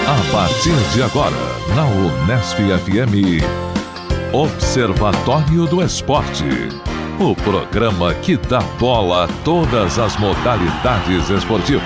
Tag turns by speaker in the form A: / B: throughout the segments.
A: A partir de agora, na Unesp FM, Observatório do Esporte. O programa que dá bola a todas as modalidades esportivas.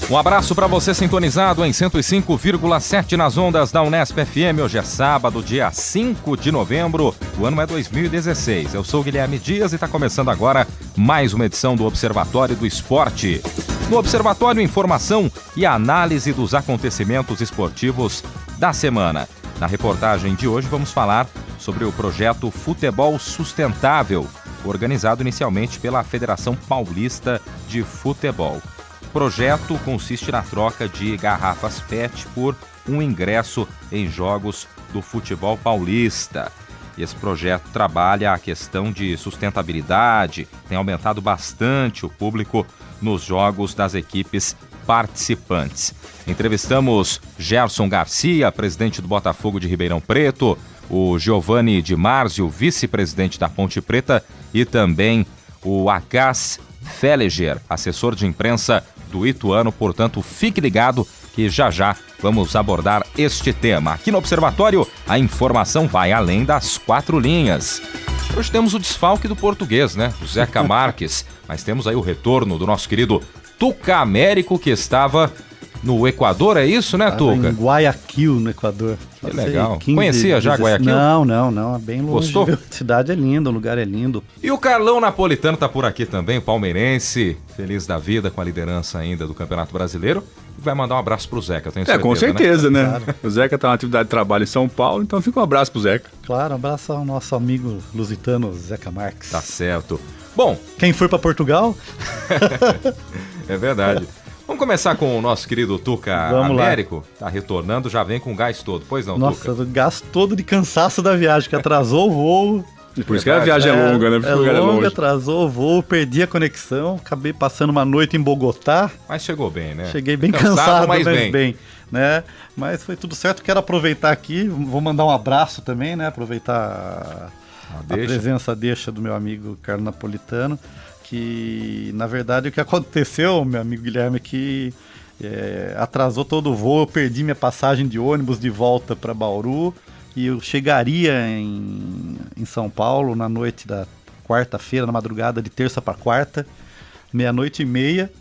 B: Um abraço para você sintonizado em 105,7 nas ondas da Unesp FM. Hoje é sábado, dia 5 de novembro, o ano é 2016. Eu sou o Guilherme Dias e está começando agora mais uma edição do Observatório do Esporte. No Observatório, informação e análise dos acontecimentos esportivos da semana. Na reportagem de hoje vamos falar sobre o projeto Futebol Sustentável, organizado inicialmente pela Federação Paulista de Futebol. O projeto consiste na troca de garrafas PET por um ingresso em jogos do futebol paulista. E esse projeto trabalha a questão de sustentabilidade, tem aumentado bastante o público nos jogos das equipes participantes. Entrevistamos Gerson Garcia, presidente do Botafogo de Ribeirão Preto, o Giovanni Di Marzio, vice-presidente da Ponte Preta, e também o Acas Felleger, assessor de imprensa do Ituano. Portanto, fique ligado que já vamos abordar este tema. Aqui no Observatório, a informação vai além das quatro linhas. Hoje temos o desfalque do português, né? O Zeca Marques, mas temos aí o retorno do nosso querido Tuca Américo, que estava no Equador, é isso, né, Tuca?
C: Em Guayaquil, no Equador.
B: Que legal. Conhecia já Guayaquil?
C: Não, é bem longe.
B: Gostou?
C: A cidade é linda, o lugar é lindo.
B: E o Carlão Napolitano tá por aqui também, o palmeirense, feliz da vida com a liderança ainda do Campeonato Brasileiro. E vai mandar um abraço pro Zeca, eu tenho certeza.
D: Com certeza, né?
C: Claro.
D: O Zeca tá na atividade de trabalho em São Paulo, então fica um abraço pro Zeca.
C: Claro, um abraço ao nosso amigo lusitano Zeca Marques.
B: Tá certo. Bom,
C: quem foi para Portugal?
B: É verdade. Vamos começar com o nosso querido Tuca Américo. Tá retornando, já vem com gás todo. Pois não,
C: Nossa,
B: Tuca?
C: o gás todo de cansaço da viagem, que atrasou o voo.
D: Por isso que a viagem é longa, né?
C: É longa, atrasou o voo, perdi a conexão, acabei passando uma noite em Bogotá.
B: Mas chegou bem, né?
C: Cheguei bem cansado, mas bem, né? Mas foi tudo certo. Quero aproveitar aqui, vou mandar um abraço também, né? Aproveitar a presença do meu amigo Carlos Napolitano, que na verdade o que aconteceu, meu amigo Guilherme, é que atrasou todo o voo, eu perdi minha passagem de ônibus de volta para Bauru. E eu chegaria em São Paulo na noite da quarta-feira, na madrugada de terça para quarta, 00:30,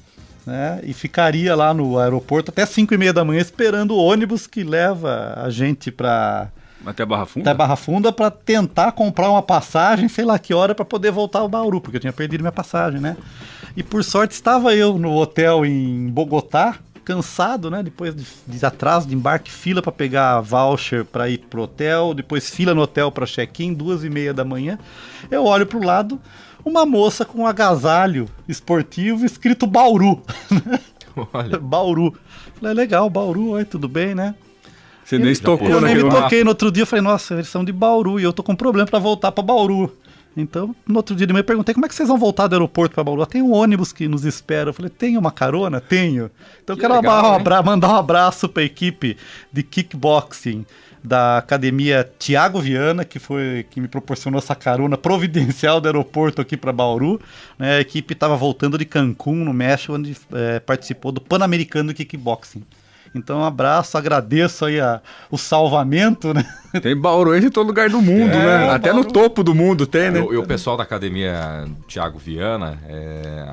C: né? E ficaria lá no aeroporto até 5:30 da manhã esperando o ônibus que leva a gente para
D: até Barra Funda?
C: Até Barra Funda, para tentar comprar uma passagem, sei lá que hora, para poder voltar ao Bauru, porque eu tinha perdido minha passagem, né? E por sorte estava eu no hotel em Bogotá, cansado, né? Depois de atraso de embarque, fila para pegar voucher para ir pro hotel, depois fila no hotel para check-in, 2:30 da manhã. Eu olho pro lado, uma moça com um agasalho esportivo escrito Bauru.
B: Olha.
C: Bauru. Falei, legal, Bauru, oi, tudo bem, né?
D: Você nem se tocou,
C: eu
D: né?
C: nem me toquei. No outro dia eu falei, nossa, eles são de Bauru e eu tô com problema para voltar para Bauru. Então, no outro dia de manhã eu perguntei, como é que vocês vão voltar do aeroporto para Bauru? Tem um ônibus que nos espera. Eu falei, tem uma carona? Tenho. Então, eu quero mandar um abraço para a equipe de kickboxing da academia Thiago Viana, que me proporcionou essa carona providencial do aeroporto aqui para Bauru. A equipe estava voltando de Cancún, no México, onde participou do Pan-Americano de Kickboxing. Então, um abraço, agradeço aí o salvamento, né?
D: Tem bauruense em todo lugar do mundo, né? Até Bauru. No topo do mundo tem, né?
B: E o pessoal da academia Thiago Viana,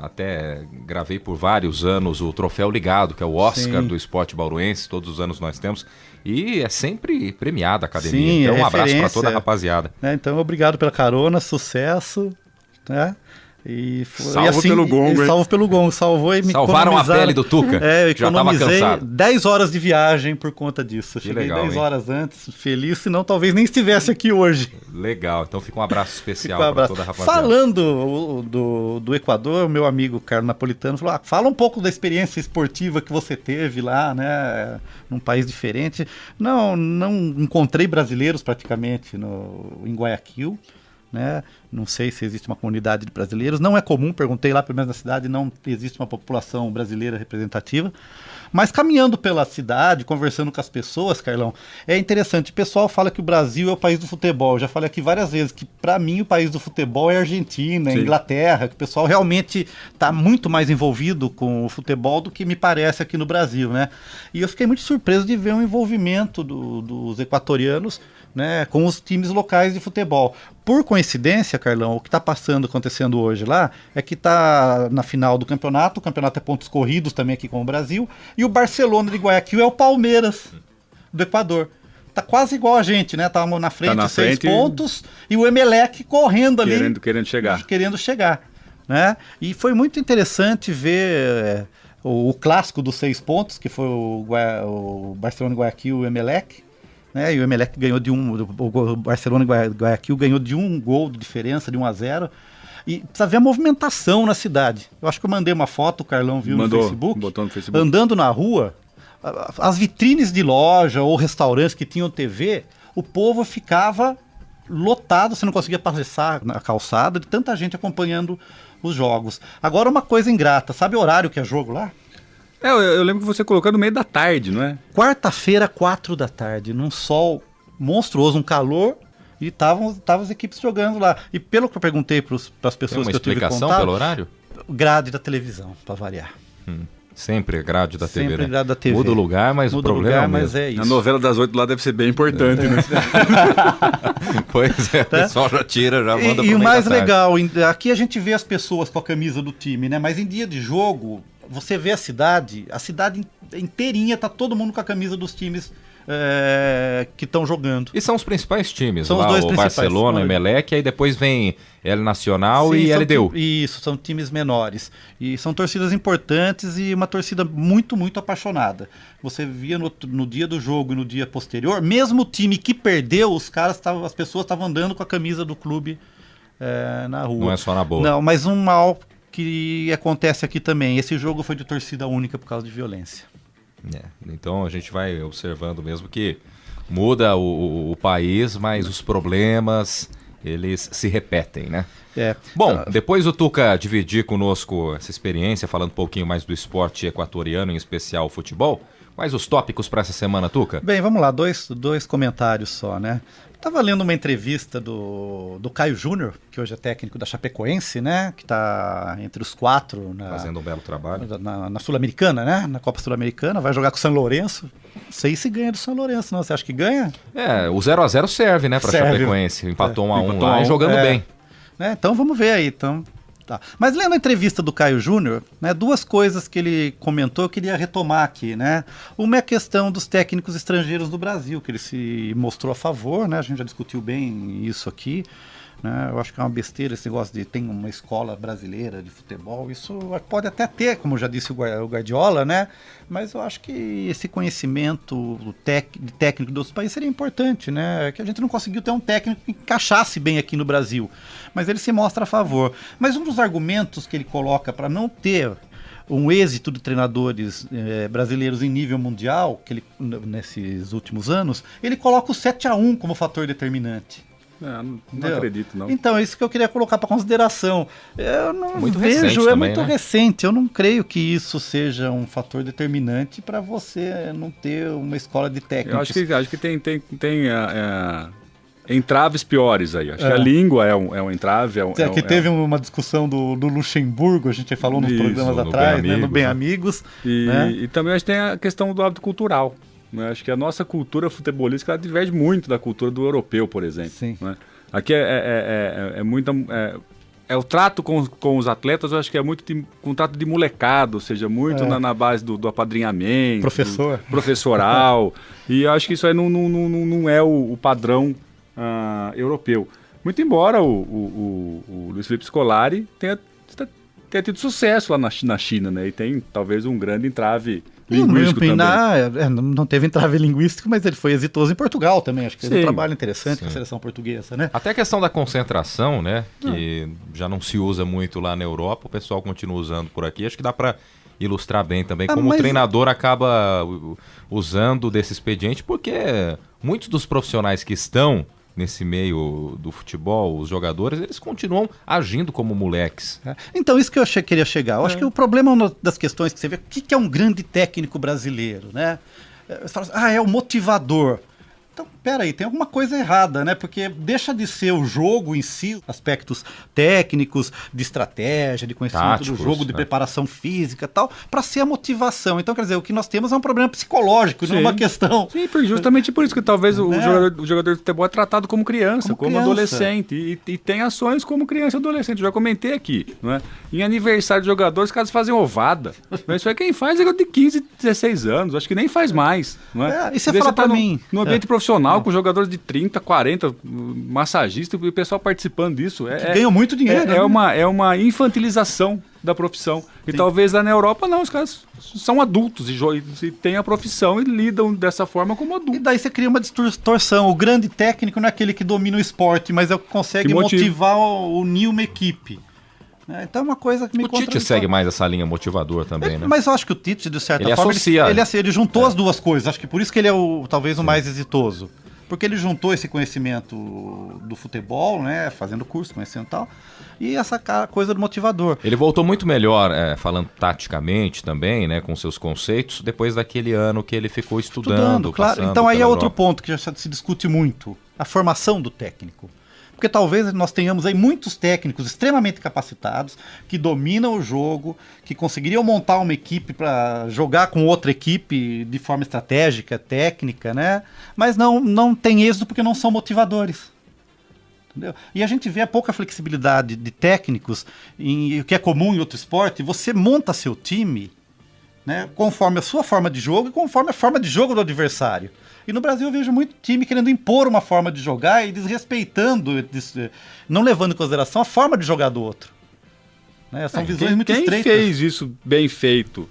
B: até gravei por vários anos o Troféu Ligado, que é o Oscar do esporte bauruense, todos os anos nós temos. E é sempre premiada a academia.
C: Sim,
B: então, um abraço para toda a rapaziada.
C: Então, obrigado pela carona, sucesso, né?
D: Salvo pelo gongo,
C: salvo pelo gongo, salvou e me
B: salvaram a pele do Tuca.
C: Eu economizei
B: já
C: 10 horas de viagem por conta disso. Eu cheguei legal, 10 horas antes, feliz, senão talvez nem estivesse aqui hoje.
B: Legal, então fica um abraço especial para toda a rapaziada.
C: Falando do Equador, o meu amigo Carlos Napolitano falou, fala um pouco da experiência esportiva que você teve lá, né, num país diferente. Não encontrei brasileiros praticamente em Guayaquil. né? Não sei se existe uma comunidade de brasileiros, não é comum, perguntei lá, pelo menos na cidade, não existe uma população brasileira representativa, mas caminhando pela cidade, conversando com as pessoas, Carlão, é interessante, o pessoal fala que o Brasil é o país do futebol, eu já falei aqui várias vezes, que para mim o país do futebol é a Argentina, a Inglaterra, que o pessoal realmente está muito mais envolvido com o futebol do que me parece aqui no Brasil, né? E eu fiquei muito surpreso de ver um envolvimento dos equatorianos, né, com os times locais de futebol. Por coincidência, Carlão, o que está acontecendo hoje lá, é que está na final do campeonato, o campeonato é pontos corridos também aqui com o Brasil, e o Barcelona de Guayaquil é o Palmeiras do Equador. Tá quase igual a gente, né? Tá na frente, tá 6 pontos, e o Emelec correndo ali. Querendo chegar. Né? E foi muito interessante ver o clássico dos 6 pontos, que foi o Barcelona de Guayaquil e o Emelec. Né, e o Emelec ganhou o Barcelona e Guayaquil ganhou de 1 gol de diferença, de 1-0. E precisa ver a movimentação na cidade. Eu acho que eu mandei uma foto, o Carlão viu no Facebook.
D: Botou no Facebook.
C: Andando na rua, as vitrines de loja ou restaurantes que tinham TV, o povo ficava lotado, você não conseguia passar na calçada, de tanta gente acompanhando os jogos. Agora uma coisa ingrata, sabe o horário que é jogo lá?
D: Eu lembro que você colocou no meio da tarde, não é?
C: Quarta-feira, 4 da tarde, num sol monstruoso, um calor, e estavam as equipes jogando lá. E pelo que eu perguntei para as pessoas que eu tive contato...
B: Tem uma explicação pelo horário?
C: Grade da televisão, para variar.
B: Sempre grade da TV,
C: Sempre
B: né?
C: grade da TV.
B: Muda o lugar, mas o problema é o mesmo.
C: Mas é isso.
D: A novela das 8 lá deve ser bem importante, né?
B: Pois é, o pessoal já tira, já manda
C: E o mais legal, aqui a gente vê as pessoas com a camisa do time, né? Mas em dia de jogo, você vê a cidade inteirinha, tá todo mundo com a camisa dos times que estão jogando.
B: E são os principais times,
C: são
B: lá,
C: os dois
B: o
C: principais,
B: Barcelona, o Emelec, aí depois vem El Nacional e LDU.
C: Isso, são times menores. E são torcidas importantes e uma torcida muito, muito apaixonada. Você via no dia do jogo e no dia posterior, mesmo o time que perdeu, as pessoas estavam andando com a camisa do clube na rua.
B: Não é só na boa.
C: Não, mas um mal que acontece aqui também. Esse jogo foi de torcida única por causa de violência.
B: Então a gente vai observando mesmo que muda o país, mas os problemas, eles se repetem, né? Bom, depois o Tuca dividir conosco essa experiência, falando um pouquinho mais do esporte equatoriano, em especial o futebol. Quais os tópicos para essa semana, Tuca?
C: Bem, vamos lá, dois comentários só, né? Estava lendo uma entrevista do Caio Júnior, que hoje é técnico da Chapecoense, né? Que está entre os 4
B: fazendo um belo trabalho
C: na Sul-Americana, né? Na Copa Sul-Americana, vai jogar com o São Lourenço. Não sei se ganha do São Lourenço, não. Você acha que ganha?
B: O 0-0 serve, né, para Chapecoense. Empatou 1-1 lá e jogando bem.
C: Então vamos ver aí. Tá. Mas lendo a entrevista do Caio Júnior, né, 2 coisas que ele comentou eu queria retomar aqui, né? Uma é a questão dos técnicos estrangeiros do Brasil, que ele se mostrou a favor, né? A gente já discutiu bem isso aqui, né? Eu acho que é uma besteira esse negócio de tem uma escola brasileira de futebol, isso pode até ter, como já disse o Guardiola, né? Mas eu acho que esse conhecimento de técnico dos países seria importante, né? Que a gente não conseguiu ter um técnico que encaixasse bem aqui no Brasil, mas ele se mostra a favor. Mas um dos argumentos que ele coloca para não ter um êxito de treinadores brasileiros em nível mundial, que ele, nesses últimos anos, ele coloca o 7-1 como fator determinante.
D: Não acredito, não.
C: Então, é isso que eu queria colocar para consideração. Eu não
B: muito
C: vejo,
B: também,
C: muito
B: né?
C: recente. Eu não creio que isso seja um fator determinante para você não ter uma escola de técnicos.
D: Eu acho que tem entraves piores aí. Acho que a língua é um entrave.
C: Teve uma discussão do Luxemburgo, a gente falou nos programas atrás, no Bem Amigos.
D: E também acho que tem a questão do hábito cultural. Né? Acho que a nossa cultura futebolística ela diverge muito da cultura do europeu, por exemplo.
C: Sim.
D: Né? Aqui é muito... o trato com os atletas, eu acho que é muito com trato de molecado, ou seja, muito na base do apadrinhamento. Professoral. E eu acho que isso aí não é o padrão europeu. Muito embora o Luiz Felipe Scolari tenha tido sucesso lá na China, né? E tem talvez um grande entrave linguístico também.
C: Não teve entrave linguístico, mas ele foi exitoso em Portugal também. Acho que fez um trabalho interessante com a seleção portuguesa, né?
B: Até a questão da concentração, né? Que já não se usa muito lá na Europa, o pessoal continua usando por aqui. Acho que dá para ilustrar bem também como o treinador acaba usando desse expediente, porque muitos dos profissionais que estão nesse meio do futebol, os jogadores, eles continuam agindo como moleques.
C: Então, isso que eu queria chegar. Eu acho que o problema das questões que você vê, o que é um grande técnico brasileiro, né? Você fala assim, é o motivador. Então, peraí, tem alguma coisa errada, né? Porque deixa de ser o jogo em si, aspectos técnicos, de estratégia, de conhecimento táticos, do jogo, de preparação física e tal, para ser a motivação. Então, quer dizer, o que nós temos é um problema psicológico, não é uma questão...
D: Sim, justamente por isso que talvez o jogador de futebol é tratado como criança, como adolescente, e tem ações como criança e adolescente. Eu já comentei aqui, não é? Em aniversário de jogadores, os caras fazem ovada. Isso aí quem faz é de 15, 16 anos, acho que nem faz mais. Não é?
C: E você fala para mim...
D: No ambiente profissional, com jogadores de 30, 40, massagistas, e o pessoal participando disso.
C: Ganham muito dinheiro.
D: É uma infantilização da profissão. E talvez lá na Europa não, os caras são adultos e têm a profissão e lidam dessa forma como adultos.
C: E daí você cria uma distorção. O grande técnico não é aquele que domina o esporte, mas é o que consegue motivar, unir uma equipe. Então é uma coisa que me
B: Tite segue mais essa linha motivador também, né?
C: Mas eu acho que o Tite, de certa forma, ele juntou as duas coisas. Acho que por isso que ele é talvez o mais exitoso. Porque ele juntou esse conhecimento do futebol, né? Fazendo curso, conhecendo e tal, e essa coisa do motivador.
B: Ele voltou muito melhor, falando taticamente também, né? Com seus conceitos, depois daquele ano que ele ficou estudando.
C: Claro. Então aí é outro ponto que já se discute muito. A formação do técnico. Porque talvez nós tenhamos aí muitos técnicos extremamente capacitados, que dominam o jogo, que conseguiriam montar uma equipe para jogar com outra equipe de forma estratégica, técnica, né? Mas não tem êxito porque não são motivadores. Entendeu? E a gente vê a pouca flexibilidade de técnicos, o que é comum em outro esporte. Você monta seu time, né, conforme a sua forma de jogo e conforme a forma de jogo do adversário. E no Brasil eu vejo muito time querendo impor uma forma de jogar e desrespeitando, não levando em consideração a forma de jogar do outro. Né? São visões muito estreitas.
D: Quem fez isso bem feito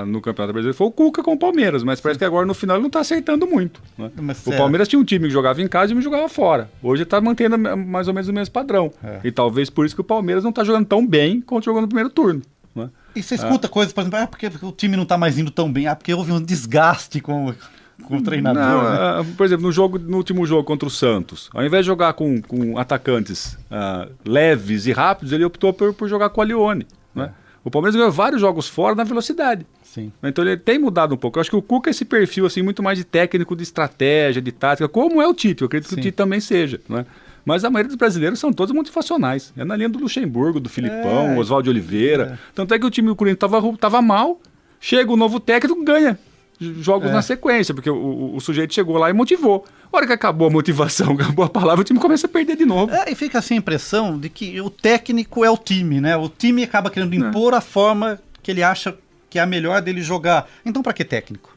D: no Campeonato Brasileiro foi o Cuca com o Palmeiras, mas parece que agora no final ele não está acertando muito. Né? O Palmeiras tinha um time que jogava em casa e um jogava fora. Hoje ele está mantendo mais ou menos o mesmo padrão. E talvez por isso que o Palmeiras não está jogando tão bem quanto jogou no primeiro turno. Né?
C: E você escuta coisas, por exemplo, porque o time não está mais indo tão bem, porque houve um desgaste com o treinador.
D: Não, né? Por exemplo, no último jogo contra o Santos, ao invés de jogar com atacantes leves e rápidos, ele optou por jogar com o Alione. Né? O Palmeiras ganhou vários jogos fora na velocidade.
C: Sim.
D: Então ele tem mudado um pouco. Eu acho que o Cuca é esse perfil assim, muito mais de técnico, de estratégia, de tática, como é o Tite. Eu acredito que o Tite também seja. Né? Mas a maioria dos brasileiros são todos motivacionais. É na linha do Luxemburgo, do Filipão, Oswaldo de Oliveira. Tanto é que o time do Corinthians estava mal, chega o novo técnico, ganha jogos na sequência, porque o sujeito chegou lá e motivou. A hora que acabou a motivação, acabou a palavra, o time começa a perder de novo.
C: E fica assim a impressão de que o técnico é o time, né? O time acaba querendo impor a forma que ele acha que é a melhor dele jogar. Então, para que técnico?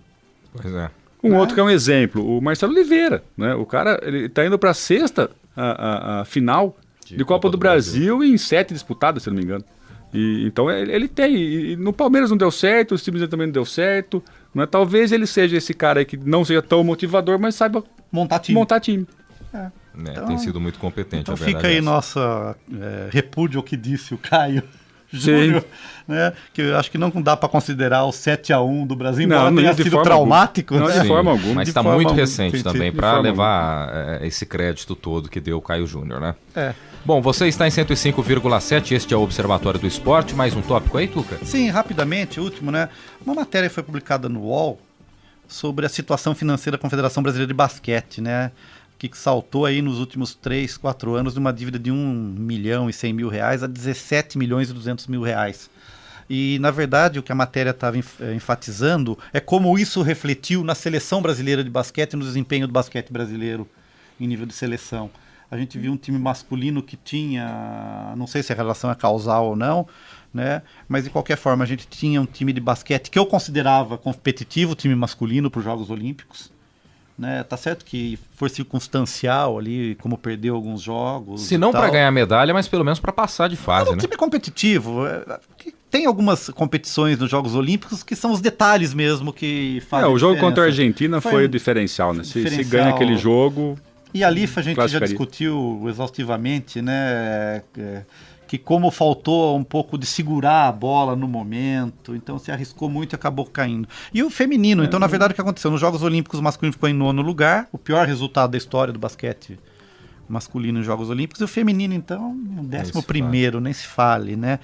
B: Pois é.
D: Outro que é um exemplo, o Marcelo Oliveira, né? O cara, ele tá indo para a sexta a final de Copa do Brasil em 7 disputadas, se não me engano. Então ele tem, e no Palmeiras não deu certo, os times também não deu certo, né? Talvez ele seja esse cara aí que não seja tão motivador, mas saiba montar time.
B: Então, tem sido muito competente.
C: Então fica aí nossa repúdio ao que disse o Caio Júnior, né? Que eu acho que não dá para considerar o 7-1 do Brasil, embora tenha sido traumático.
D: Não, de forma alguma.
B: Mas está muito recente também, para levar esse crédito todo que deu o Caio Júnior, né? Bom, você está em 105,7, este é o Observatório do Esporte. Mais um tópico aí, Tuca?
C: Sim, rapidamente, último, né? Uma matéria foi publicada no UOL sobre a situação financeira da Confederação Brasileira de Basquete, né? Que saltou aí nos últimos 3, 4 anos de uma dívida de R$1.100.000 a 17 milhões e 200 mil reais. E, na verdade, o que a matéria estava enfatizando é como isso refletiu na seleção brasileira de basquete e no desempenho do basquete brasileiro em nível de seleção. A gente viu um time masculino que tinha, não sei se a relação é causal ou não, né? Mas de qualquer forma a gente tinha um time de basquete que eu considerava competitivo, o time masculino para os Jogos Olímpicos. Né? Tá certo que foi circunstancial ali, como perdeu alguns jogos.
B: Se não para ganhar medalha, mas pelo menos para passar de fase.
C: Um time competitivo. Tem algumas competições nos Jogos Olímpicos que são os detalhes mesmo que fazem
D: o jogo diferença. Contra a Argentina foi o diferencial, né? Se ganha aquele jogo...
C: E ali a gente já discutiu exaustivamente, né? Que como faltou um pouco de segurar a bola no momento, então se arriscou muito e acabou caindo. E o feminino, então na verdade o que aconteceu? Nos Jogos Olímpicos o masculino ficou em 9º lugar, o pior resultado da história do basquete masculino em Jogos Olímpicos, e o feminino, então, o 11º, nem se fale, né?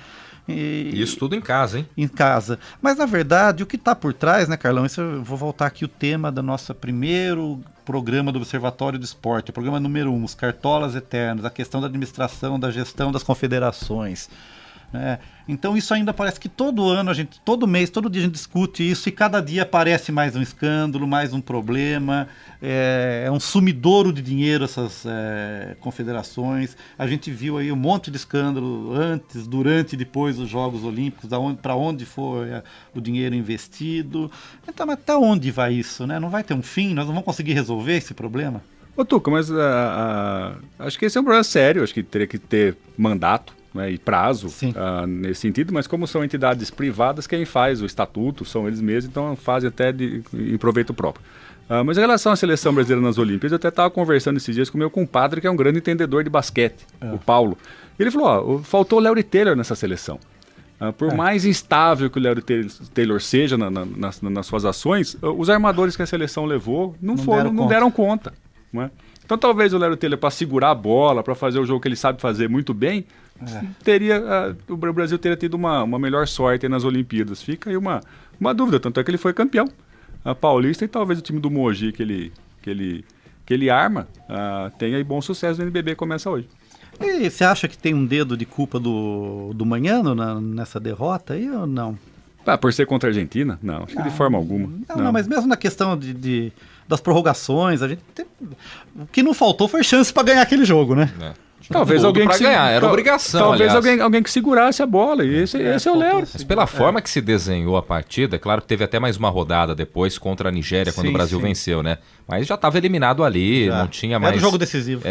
B: Isso tudo em casa, hein?
C: Em casa. Mas, na verdade, o que está por trás, né, Carlão? Isso eu vou voltar aqui o tema do nosso primeiro programa do Observatório do Esporte, o programa número 1, os Cartolas Eternos, a questão da administração, da gestão das confederações. Então isso ainda parece que todo ano, todo mês, todo dia a gente discute isso, e cada dia aparece mais um escândalo, mais um problema, é um sumidouro de dinheiro essas confederações. A gente viu aí um monte de escândalo antes, durante e depois dos Jogos Olímpicos, para onde foi o dinheiro investido. Então, mas até onde vai isso, né? Não vai ter um fim? Nós não vamos conseguir resolver esse problema?
D: Ô Tuca, mas acho que esse é um problema sério, acho que teria que ter mandato, né, e prazo nesse sentido, mas como são entidades privadas, quem faz o estatuto são eles mesmos, então fazem até em proveito próprio. Mas em relação à seleção brasileira nas Olimpíadas, eu até estava conversando esses dias com o meu compadre, que é um grande entendedor de basquete, o Paulo. Ele falou, faltou o Larry Taylor nessa seleção. Por mais instável que o Larry Taylor seja nas suas ações, os armadores que a seleção levou não deram conta. Não é? Então talvez o Larry Taylor, para segurar a bola, para fazer o jogo que ele sabe fazer muito bem, o Brasil teria tido uma melhor sorte nas Olimpíadas. Fica aí uma dúvida, tanto é que ele foi campeão paulista, e talvez o time do Mogi que ele arma tenha aí bom sucesso no NBB, começa hoje.
C: E você acha que tem um dedo de culpa do Manhano nessa derrota aí ou não?
D: Por ser contra a Argentina? Não, acho que de forma alguma.
C: Não, mas mesmo na questão das prorrogações, o que não faltou foi chance para ganhar aquele jogo, né?
D: Talvez alguém que
B: ganhar, era obrigação.
D: Talvez alguém que segurasse a bola, e esse é o Léo.
B: Mas pela forma que se desenhou a partida, é claro que teve até mais uma rodada depois contra a Nigéria, quando o Brasil venceu, né? Mas já estava eliminado ali, não tinha mais...
C: Era um jogo decisivo.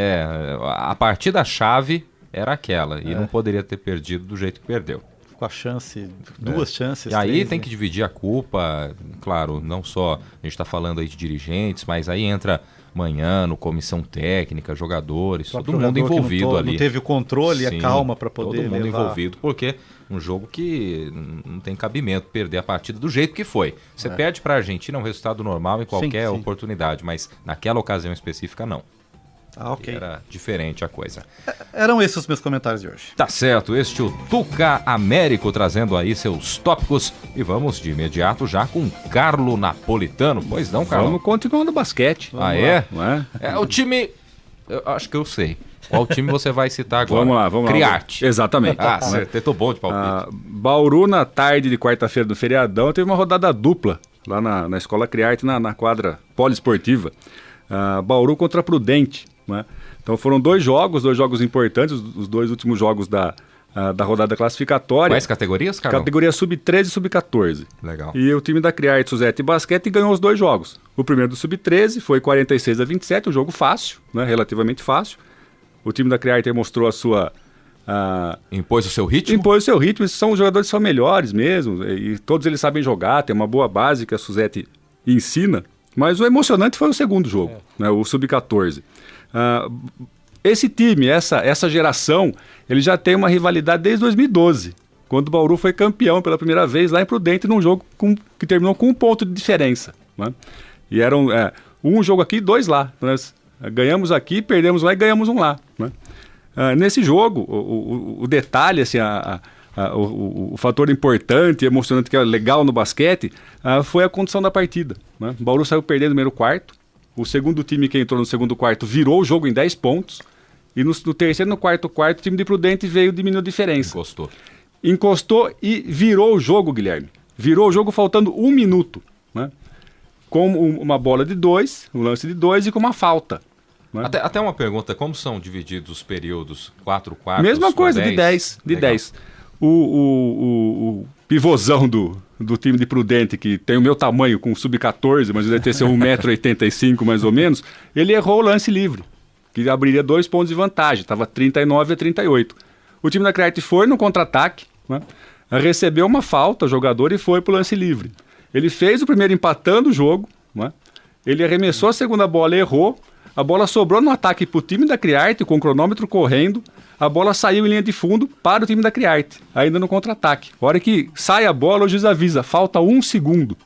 B: A partida-chave era aquela, e não poderia ter perdido do jeito que perdeu.
C: Com a chance, duas chances.
B: E aí tem que dividir a culpa, claro, não só a gente está falando aí de dirigentes, mas aí entra Manhano, comissão técnica, jogadores, todo mundo envolvido ali.
C: Não teve o controle e a calma para poder
B: todo mundo envolvido, porque um jogo que não tem cabimento perder a partida do jeito que foi. Você perde para a Argentina, é um resultado normal em qualquer oportunidade, mas naquela ocasião específica não.
C: Ok.
B: Era diferente a coisa.
C: Eram esses os meus comentários de hoje.
B: Tá certo, este é o Tuca Américo trazendo aí seus tópicos, e vamos de imediato já com Carlo Napolitano. Pois não, Carlo?
D: Vamos continuar no basquete.
B: É? É o time... Eu acho que eu sei. Qual time você vai citar agora?
D: Vamos lá.
B: Criarte.
D: Exatamente.
B: Certo. Tô bom de palpite.
D: Bauru, na tarde de quarta-feira do feriadão, teve uma rodada dupla lá na Escola Criarte, na quadra poliesportiva. Bauru contra Prudente. Né? Então foram dois jogos importantes, os dois últimos jogos da rodada classificatória.
B: Quais categorias, Carol?
D: Categoria sub-13 e sub-14.
B: Legal.
D: E o time da Criarte, Suzete Basquete, ganhou os dois jogos. O primeiro do sub-13 foi 46-27, um jogo fácil, né? Relativamente fácil. O time da Criarte mostrou a sua...
B: Impôs o seu ritmo?
D: Impôs o seu ritmo, os jogadores são melhores mesmo, e todos eles sabem jogar, tem uma boa base que a Suzete ensina, mas o emocionante foi o segundo jogo, né? O sub-14. Esse time, essa geração, ele já tem uma rivalidade desde 2012, quando o Bauru foi campeão pela primeira vez lá em Prudente, num jogo que terminou com 1 ponto de diferença, né? E eram um jogo aqui e 2 lá. Nós ganhamos aqui, perdemos lá e ganhamos um lá, né? Nesse jogo, o detalhe, assim, o fator importante e emocionante que é legal no basquete foi a condição da partida, né? O Bauru saiu perdendo no primeiro quarto. O segundo time que entrou no segundo quarto virou o jogo em 10 pontos. E no terceiro e no quarto, o time de Prudente veio diminuir a diferença. Encostou e virou o jogo, Guilherme. Virou o jogo faltando 1 minuto, né? Com uma bola de 2, um lance de 2 e com uma falta, né?
B: Até uma pergunta, como são divididos os períodos? 4 quartos?
D: Mesma coisa, 10. De 10. O pivôzão do time de Prudente, que tem o meu tamanho com sub-14, mas deve ter sido 1,85 m mais ou menos, ele errou o lance livre, que abriria 2 pontos de vantagem, estava 39-38. O time da Criarte foi no contra-ataque, né? Recebeu uma falta, o jogador, e foi para o lance livre. Ele fez o primeiro empatando o jogo, né? Ele arremessou a segunda bola, errou, a bola sobrou no ataque para o time da Criarte, com o cronômetro correndo. A bola saiu em linha de fundo para o time da Criarte, ainda no contra-ataque. A hora que sai a bola, o juiz avisa, falta 1 segundo.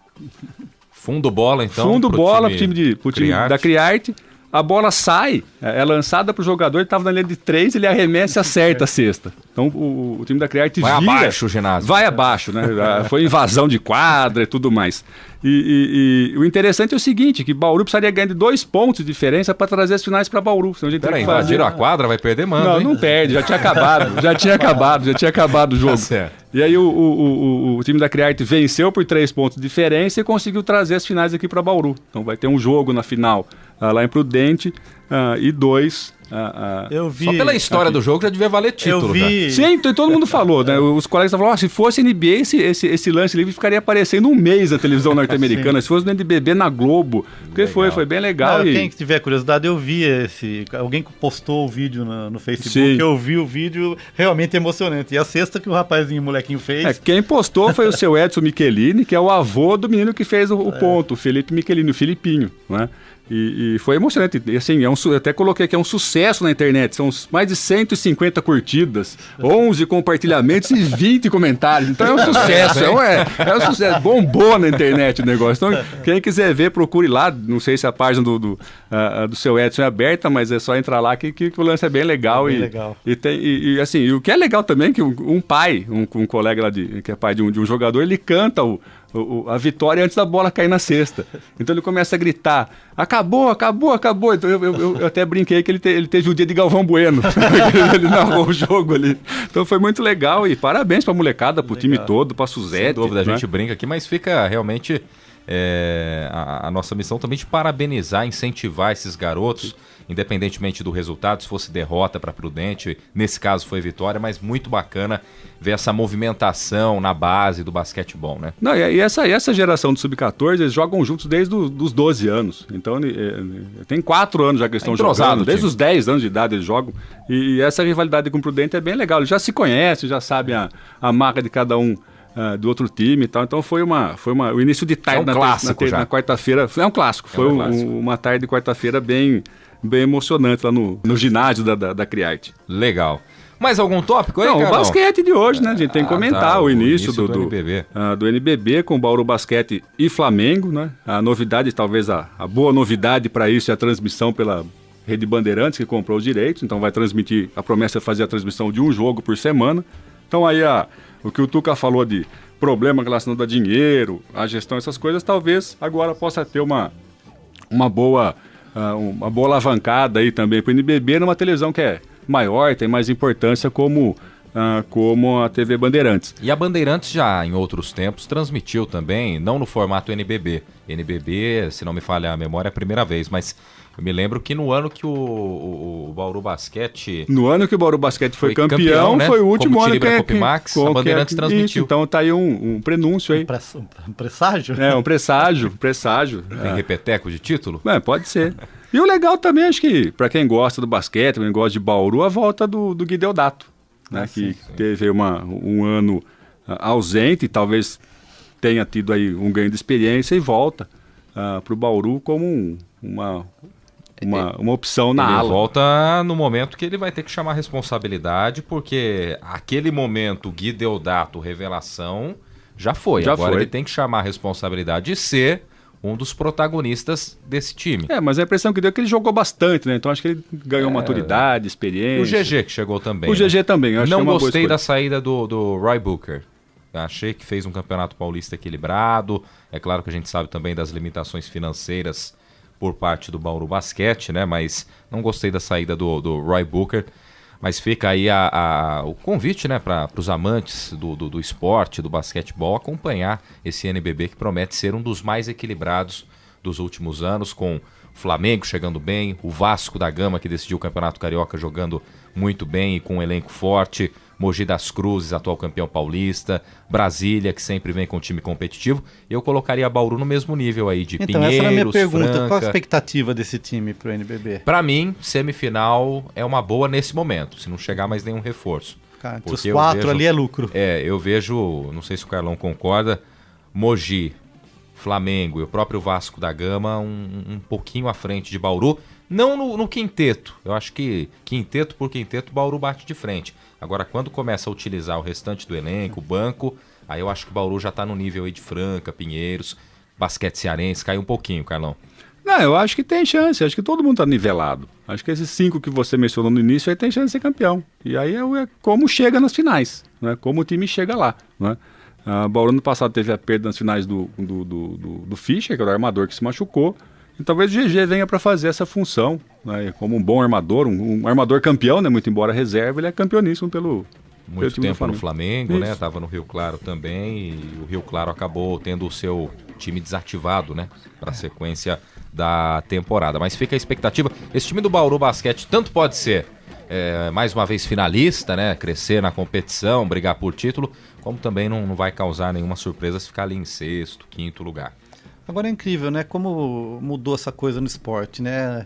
B: Fundo bola, então.
D: Fundo bola pro time da Criarte. a bola sai, é lançada para o jogador, ele estava na linha de 3, ele arremessa e acerta a cesta. Então o time da Criarte
B: vai abaixo o ginásio.
D: Vai abaixo, né? Foi invasão de quadra e tudo mais. E o interessante é o seguinte, que Bauru precisaria ganhar de 2 pontos de diferença para trazer as finais para Bauru.
B: Peraí, invadiram a quadra, vai perder mando.
D: Não perde, já tinha acabado o jogo.
B: Tá certo.
D: E aí o time da Criarte venceu por 3 pontos de diferença e conseguiu trazer as finais aqui para Bauru. Então vai ter um jogo na final lá em Prudente e 2...
B: eu vi, só pela história do jogo já devia valer título.
D: Sim, todo mundo falou, né? Os colegas falaram, se fosse NBA, esse lance livre ficaria aparecendo um mês na televisão norte-americana. Se fosse no NBB na Globo, porque foi bem legal.
C: Quem tiver curiosidade, eu vi alguém postou o vídeo no Facebook. Sim. Eu vi o vídeo realmente emocionante. E a cesta que o rapazinho, o molequinho fez.
D: Quem postou foi o seu Edson Michelini, que é o avô do menino que fez o ponto, o Felipe Michelini, o Filipinho, né? E foi emocionante. E, assim, eu até coloquei que é um sucesso na internet. São mais de 150 curtidas, 11 compartilhamentos e 20 comentários. Então é um sucesso. É um sucesso. Bombou na internet o negócio. Então, quem quiser ver, procure lá. Não sei se a página do seu Edson é aberta, mas é só entrar lá que o lance é bem legal.
C: Legal.
D: E assim, o que é legal também é que um pai, um colega lá que é pai de um jogador, ele canta a vitória antes da bola cair na cesta. Então ele começa a gritar: acabou. Então eu até brinquei que ele teve o dia de Galvão Bueno. Ele narrou o jogo ali. Então foi muito legal e parabéns pra molecada, pro time todo, pra Suzete.
B: Sem dúvida, né? A gente brinca aqui, mas fica realmente a nossa missão também de parabenizar, incentivar esses garotos, independentemente do resultado, se fosse derrota para Prudente, nesse caso foi vitória, mas muito bacana ver essa movimentação na base do basquetebol, né?
D: Não, e essa geração do Sub-14, eles jogam juntos desde os 12 anos, então tem 4 anos já que eles estão jogando, desde os 10 anos de idade eles jogam, e essa rivalidade com o Prudente é bem legal, eles já se conhecem, já sabem a marca de cada um do outro time e tal, então foi o início de tarde na quarta-feira, é um clássico, foi uma tarde de quarta-feira bem emocionante lá no ginásio da Criarte.
B: Legal. Mais algum tópico aí,
D: Não, o basquete de hoje, né? A gente tem que comentar o início do
B: NBB.
D: Do NBB com Bauru Basquete e Flamengo, né? A novidade, talvez a boa novidade para isso é a transmissão pela Rede Bandeirantes, que comprou os direitos, então vai transmitir, a promessa é fazer a transmissão de um jogo por semana. Então aí o que o Tuca falou de problema relacionado a dinheiro, a gestão, essas coisas, talvez agora possa ter uma boa alavancada aí também para o NBB numa televisão que é maior, tem mais importância como a TV Bandeirantes.
B: E a Bandeirantes já em outros tempos transmitiu também, não no formato NBB. NBB, se não me falha a memória, é a primeira vez, mas eu me lembro que no ano que o Bauru Basquete...
D: No ano que o Bauru Basquete foi campeão, né? Foi o último ano que
B: a Bandeirantes transmitiu.
D: Então tá aí um prenúncio aí.
C: Um presságio?
D: Um presságio.
B: Tem repeteco de título?
D: Pode ser. E o legal também, acho que para quem gosta do basquete, quem gosta de Bauru, a volta do Gui Deodato, né? Que teve um ano ausente, talvez tenha tido aí um ganho de experiência e volta para o Bauru como uma opção na ala.
B: Ele volta no momento que ele vai ter que chamar responsabilidade, porque aquele momento Gui Deodato, revelação, já foi. Agora ele tem que chamar a responsabilidade de ser um dos protagonistas desse time.
D: Mas a impressão que deu é que ele jogou bastante, né? Então acho que ele ganhou maturidade, experiência.
B: O GG que chegou também.
D: O GG também, acho
B: Não
D: que é uma
B: gostei da saída do Roy Booker. Achei que fez um campeonato paulista equilibrado. É claro que a gente sabe também das limitações financeiras por parte do Bauru Basquete, né? Mas não gostei da saída do Roy Booker. Mas fica aí o convite, né, para os amantes do esporte, do basquetebol, acompanhar esse NBB que promete ser um dos mais equilibrados dos últimos anos, com o Flamengo chegando bem, o Vasco da Gama, que decidiu o Campeonato Carioca jogando muito bem e com um elenco forte, Mogi das Cruzes, atual campeão paulista, Brasília, que sempre vem com um time competitivo. Eu colocaria Bauru no mesmo nível aí de Pinheiros,
C: essa era a minha pergunta.
B: Franca.
C: Qual a expectativa desse time pro NBB?
B: Para mim, semifinal é uma boa nesse momento, se não chegar mais nenhum reforço.
C: Cara, entre os 4 ali é lucro.
B: Eu vejo, não sei se o Carlão concorda, Mogi, Flamengo e o próprio Vasco da Gama um pouquinho à frente de Bauru. Não no quinteto. Eu acho que quinteto por quinteto, Bauru bate de frente. Agora, quando começa a utilizar o restante do elenco, o banco, aí eu acho que o Bauru já está no nível aí de Franca, Pinheiros, basquete cearense, cai um pouquinho, Carlão.
D: Não, eu acho que tem chance, acho que todo mundo está nivelado. Acho que esses 5 que você mencionou no início aí tem chance de ser campeão. E aí é como chega nas finais, né? Como o time chega lá, né? Bauru ano passado teve a perda nas finais do Fischer, que era o armador que se machucou. E talvez o GG venha para fazer essa função, né? Como um bom armador, um armador campeão, né? Muito embora reserva, ele é campeoníssimo pelo
B: tempo no Flamengo, né? Estava no Rio Claro também, e o Rio Claro acabou tendo o seu time desativado, né? Para a sequência da temporada. Mas fica a expectativa. Esse time do Bauru Basquete tanto pode ser mais uma vez finalista, né? Crescer na competição, brigar por título, como também não vai causar nenhuma surpresa se ficar ali em 6º, 5º lugar.
C: Agora é incrível, né? Como mudou essa coisa no esporte, né?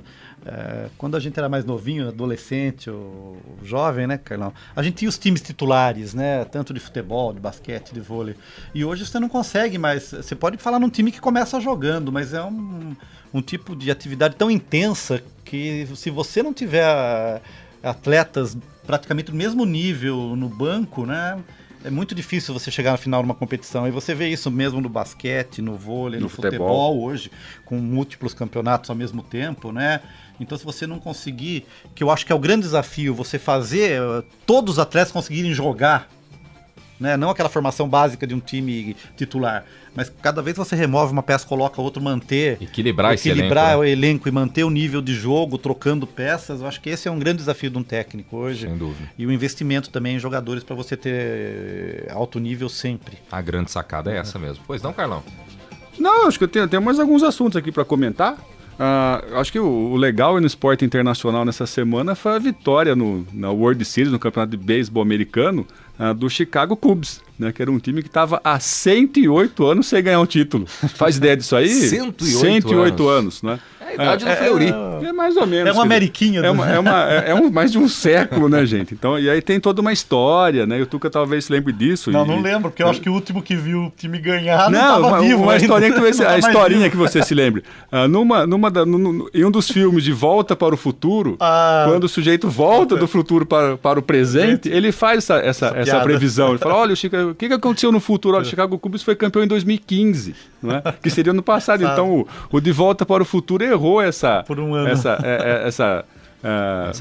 C: Quando a gente era mais novinho, adolescente ou jovem, né, Carlão? A gente tinha os times titulares, né? Tanto de futebol, de basquete, de vôlei. E hoje você não consegue mais. Você pode falar num time que começa jogando, mas é um tipo de atividade tão intensa que se você não tiver atletas praticamente do mesmo nível no banco, né? É muito difícil você chegar no final de uma competição. E você vê isso mesmo no basquete, no vôlei, no futebol hoje, com múltiplos campeonatos ao mesmo tempo, né? Então, se você não conseguir, que eu acho que é o grande desafio, você fazer todos os atletas conseguirem jogar, né? Não aquela formação básica de um time titular, mas cada vez que você remove uma peça, coloca outra, manter...
B: Equilibrar esse elenco, né?
C: o elenco e manter o nível de jogo, trocando peças, eu acho que esse é um grande desafio de um técnico hoje.
B: Sem dúvida.
C: E o investimento também em jogadores para você ter alto nível sempre.
B: A grande sacada é essa mesmo. Pois não, Carlão?
D: Não, acho que eu tenho mais alguns assuntos aqui para comentar. Acho que o legal no esporte internacional nessa semana foi a vitória na World Series, no campeonato de beisebol americano, do Chicago Cubs, né, que era um time que estava há 108 anos sem ganhar um título. Faz ideia disso aí? 108 anos, né?
B: É a idade do Fleury.
D: É mais ou menos.
C: É uma ameriquinha.
D: Mais de um século, né, gente? Então, e aí tem toda uma história, né? E o Tuca talvez se lembre disso.
C: Não lembro, porque eu acho que o último que viu o time ganhar não estava vivo.
D: A historinha que você se lembre. Em um dos filmes de Volta para o Futuro, quando o sujeito volta do futuro para o presente, ele faz essa previsão. Ele fala, olha, o que aconteceu no futuro? Olha, o Chicago Cubs foi campeão em 2015, né? Que seria no passado. Então, o De Volta para o Futuro errou essa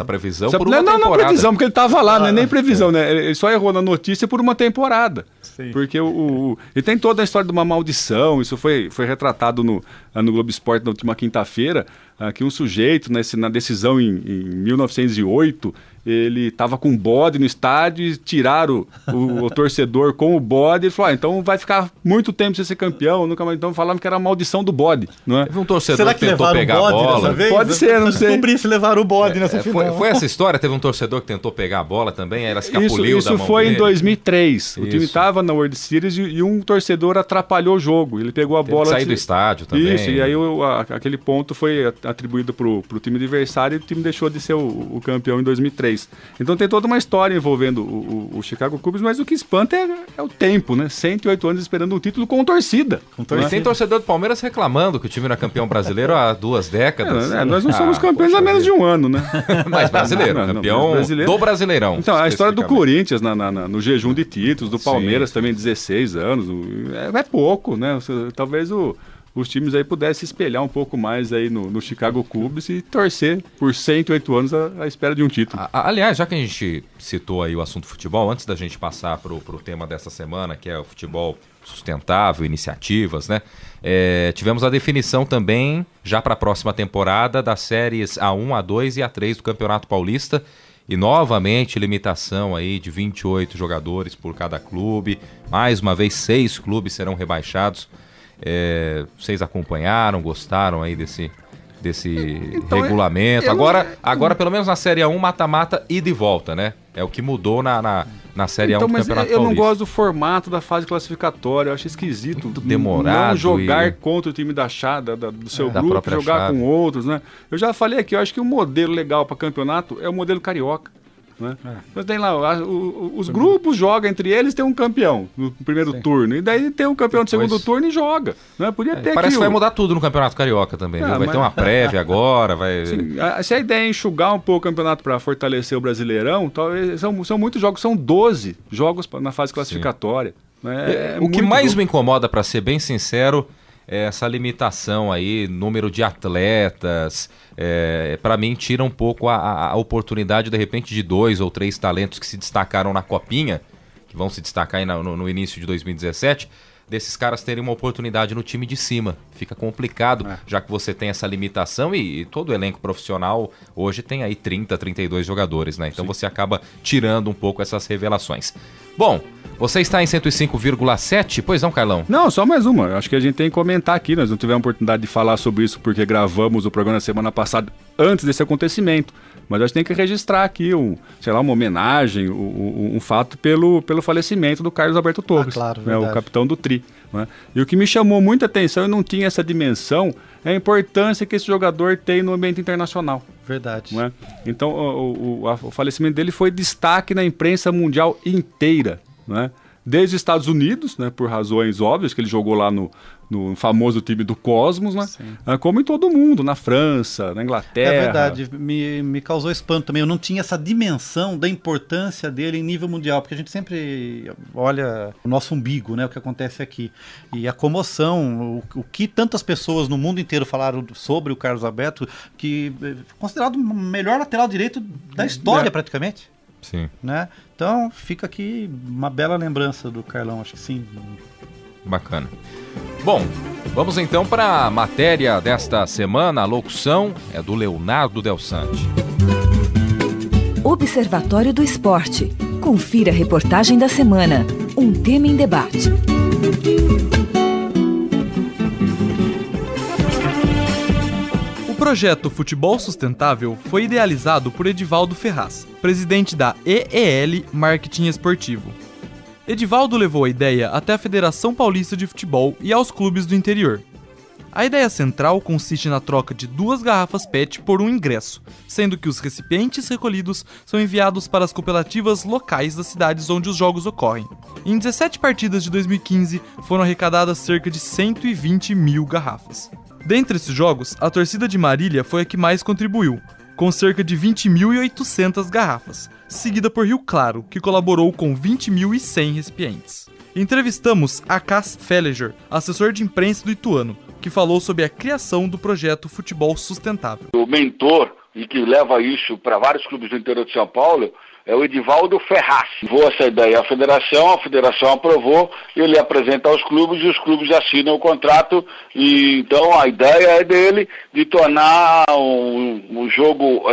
B: previsão por uma temporada.
D: Não previsão, porque ele estava lá, não é nem previsão, né? Ele só errou na notícia por uma temporada. Sim. Porque e tem toda a história de uma maldição, isso foi retratado no Globo Esporte na última quinta-feira, que um sujeito, na decisão em 1908, ele estava com um bode no estádio e tiraram o torcedor com o bode. Ele falou, então vai ficar muito tempo sem ser campeão. Nunca mais. Então falavam que era a maldição do bode, não é?
B: Teve um torcedor que tentou pegar a bola.
C: Pode ser, não sei. Descobri se levaram o bode nessa final.
B: Foi essa história? Teve um torcedor que tentou pegar a bola também? Ela escapuliu da mão
D: Isso foi
B: dele.
D: Em 2003. O time estava na World Series e um torcedor atrapalhou o jogo. Ele pegou a bola...
B: Sair do estádio também.
D: Isso, e aí aquele ponto foi atribuído para o time adversário e o time deixou de ser o campeão em 2003. Então tem toda uma história envolvendo o Chicago Cubs, mas o que espanta é o tempo, né? 108 anos esperando um título com torcida.
B: E tem torcedor do Palmeiras reclamando que o time não é campeão brasileiro há 2 décadas.
D: Nós não somos campeões há menos de um ano, né?
B: Mas brasileiro, campeão do Brasileirão.
D: Então, a história do Corinthians no jejum de títulos, do Palmeiras também 16 anos, é pouco, né? Talvez os times aí pudessem espelhar um pouco mais aí no Chicago Cubs e torcer por 108 anos à espera de um título.
B: Aliás, já que a gente citou aí o assunto futebol, antes da gente passar pro tema dessa semana, que é o futebol sustentável, iniciativas, né? Tivemos a definição também, já para a próxima temporada, das séries A1, A2 e A3 do Campeonato Paulista. E novamente limitação aí de 28 jogadores por cada clube. Mais uma vez 6 clubes serão rebaixados. Vocês acompanharam, gostaram aí desse regulamento? Agora, pelo menos na Série A1, mata-mata e de volta, né? É o que mudou na Série A1 do Campeonato Paulista.
D: Eu não gosto do formato da fase classificatória, eu acho esquisito.
B: Muito demorado.
D: Não jogar contra o time do seu grupo, jogar com outros, né? Eu já falei aqui, eu acho que o modelo legal para campeonato é o modelo carioca. Né? Então tem lá, os grupos jogam entre eles, tem um campeão no primeiro turno, e daí tem um campeão no segundo turno e joga. Né? Podia ter
B: parece que vai mudar tudo no Campeonato Carioca também. Vai ter uma prévia agora. Sim,
D: se a ideia é enxugar um pouco o campeonato para fortalecer o Brasileirão, talvez são muitos jogos, são 12 jogos na fase classificatória. Né?
B: O que mais me incomoda, para ser bem sincero, essa limitação aí, número de atletas, para mim tira um pouco a oportunidade, de repente, de 2 ou 3 talentos que se destacaram na Copinha, que vão se destacar aí no início de 2017, desses caras terem uma oportunidade no time de cima. Fica complicado, já que você tem essa limitação e todo o elenco profissional hoje tem aí 30, 32 jogadores, né? Então você acaba tirando um pouco essas revelações. Bom, você está em 105,7? Pois não, Carlão?
D: Não, só mais uma. Acho que a gente tem que comentar aqui. Nós não tivemos a oportunidade de falar sobre isso porque gravamos o programa na semana passada, antes desse acontecimento. Mas a gente tem que registrar aqui uma homenagem, um fato pelo falecimento do Carlos Alberto Torres,
C: claro,
D: né, o capitão do Tri. Né? E o que me chamou muita atenção, eu não tinha essa dimensão, é a importância que esse jogador tem no ambiente internacional.
C: Verdade.
D: Né? Então, o falecimento dele foi destaque na imprensa mundial inteira, né? Desde os Estados Unidos, né, por razões óbvias, que ele jogou lá no famoso time do Cosmos, né, como em todo o mundo, na França, na Inglaterra.
C: É verdade, me causou espanto também. Eu não tinha essa dimensão da importância dele em nível mundial, porque a gente sempre olha o nosso umbigo, né, o que acontece aqui. E a comoção, o que tantas pessoas no mundo inteiro falaram sobre o Carlos Alberto, que é considerado o melhor lateral direito da história, praticamente.
B: Sim.
C: Né? Então fica aqui uma bela lembrança do Carlão, acho que sim.
B: Bacana. Bom, vamos então para a matéria desta semana. A locução é do Leonardo Del Sante.
E: Observatório do Esporte. Confira a reportagem da semana. Um tema em debate.
F: O projeto Futebol Sustentável foi idealizado por Edivaldo Ferraz, presidente da EEL Marketing Esportivo. Edivaldo levou a ideia até a Federação Paulista de Futebol e aos clubes do interior. A ideia central consiste na troca de 2 garrafas PET por um ingresso, sendo que os recipientes recolhidos são enviados para as cooperativas locais das cidades onde os jogos ocorrem. Em 17 partidas de 2015, foram arrecadadas cerca de 120 mil garrafas. Dentre esses jogos, a torcida de Marília foi a que mais contribuiu, com cerca de 20.800 garrafas, seguida por Rio Claro, que colaborou com 20.100 recipientes. Entrevistamos Akash Felleger, assessor de imprensa do Ituano, que falou sobre a criação do projeto Futebol Sustentável.
G: O mentor e que leva isso para vários clubes do interior de São Paulo é o Edivaldo Ferraz. Levou essa ideia à federação aprovou, ele apresenta aos clubes e os clubes assinam o contrato. E então a ideia é dele de tornar um jogo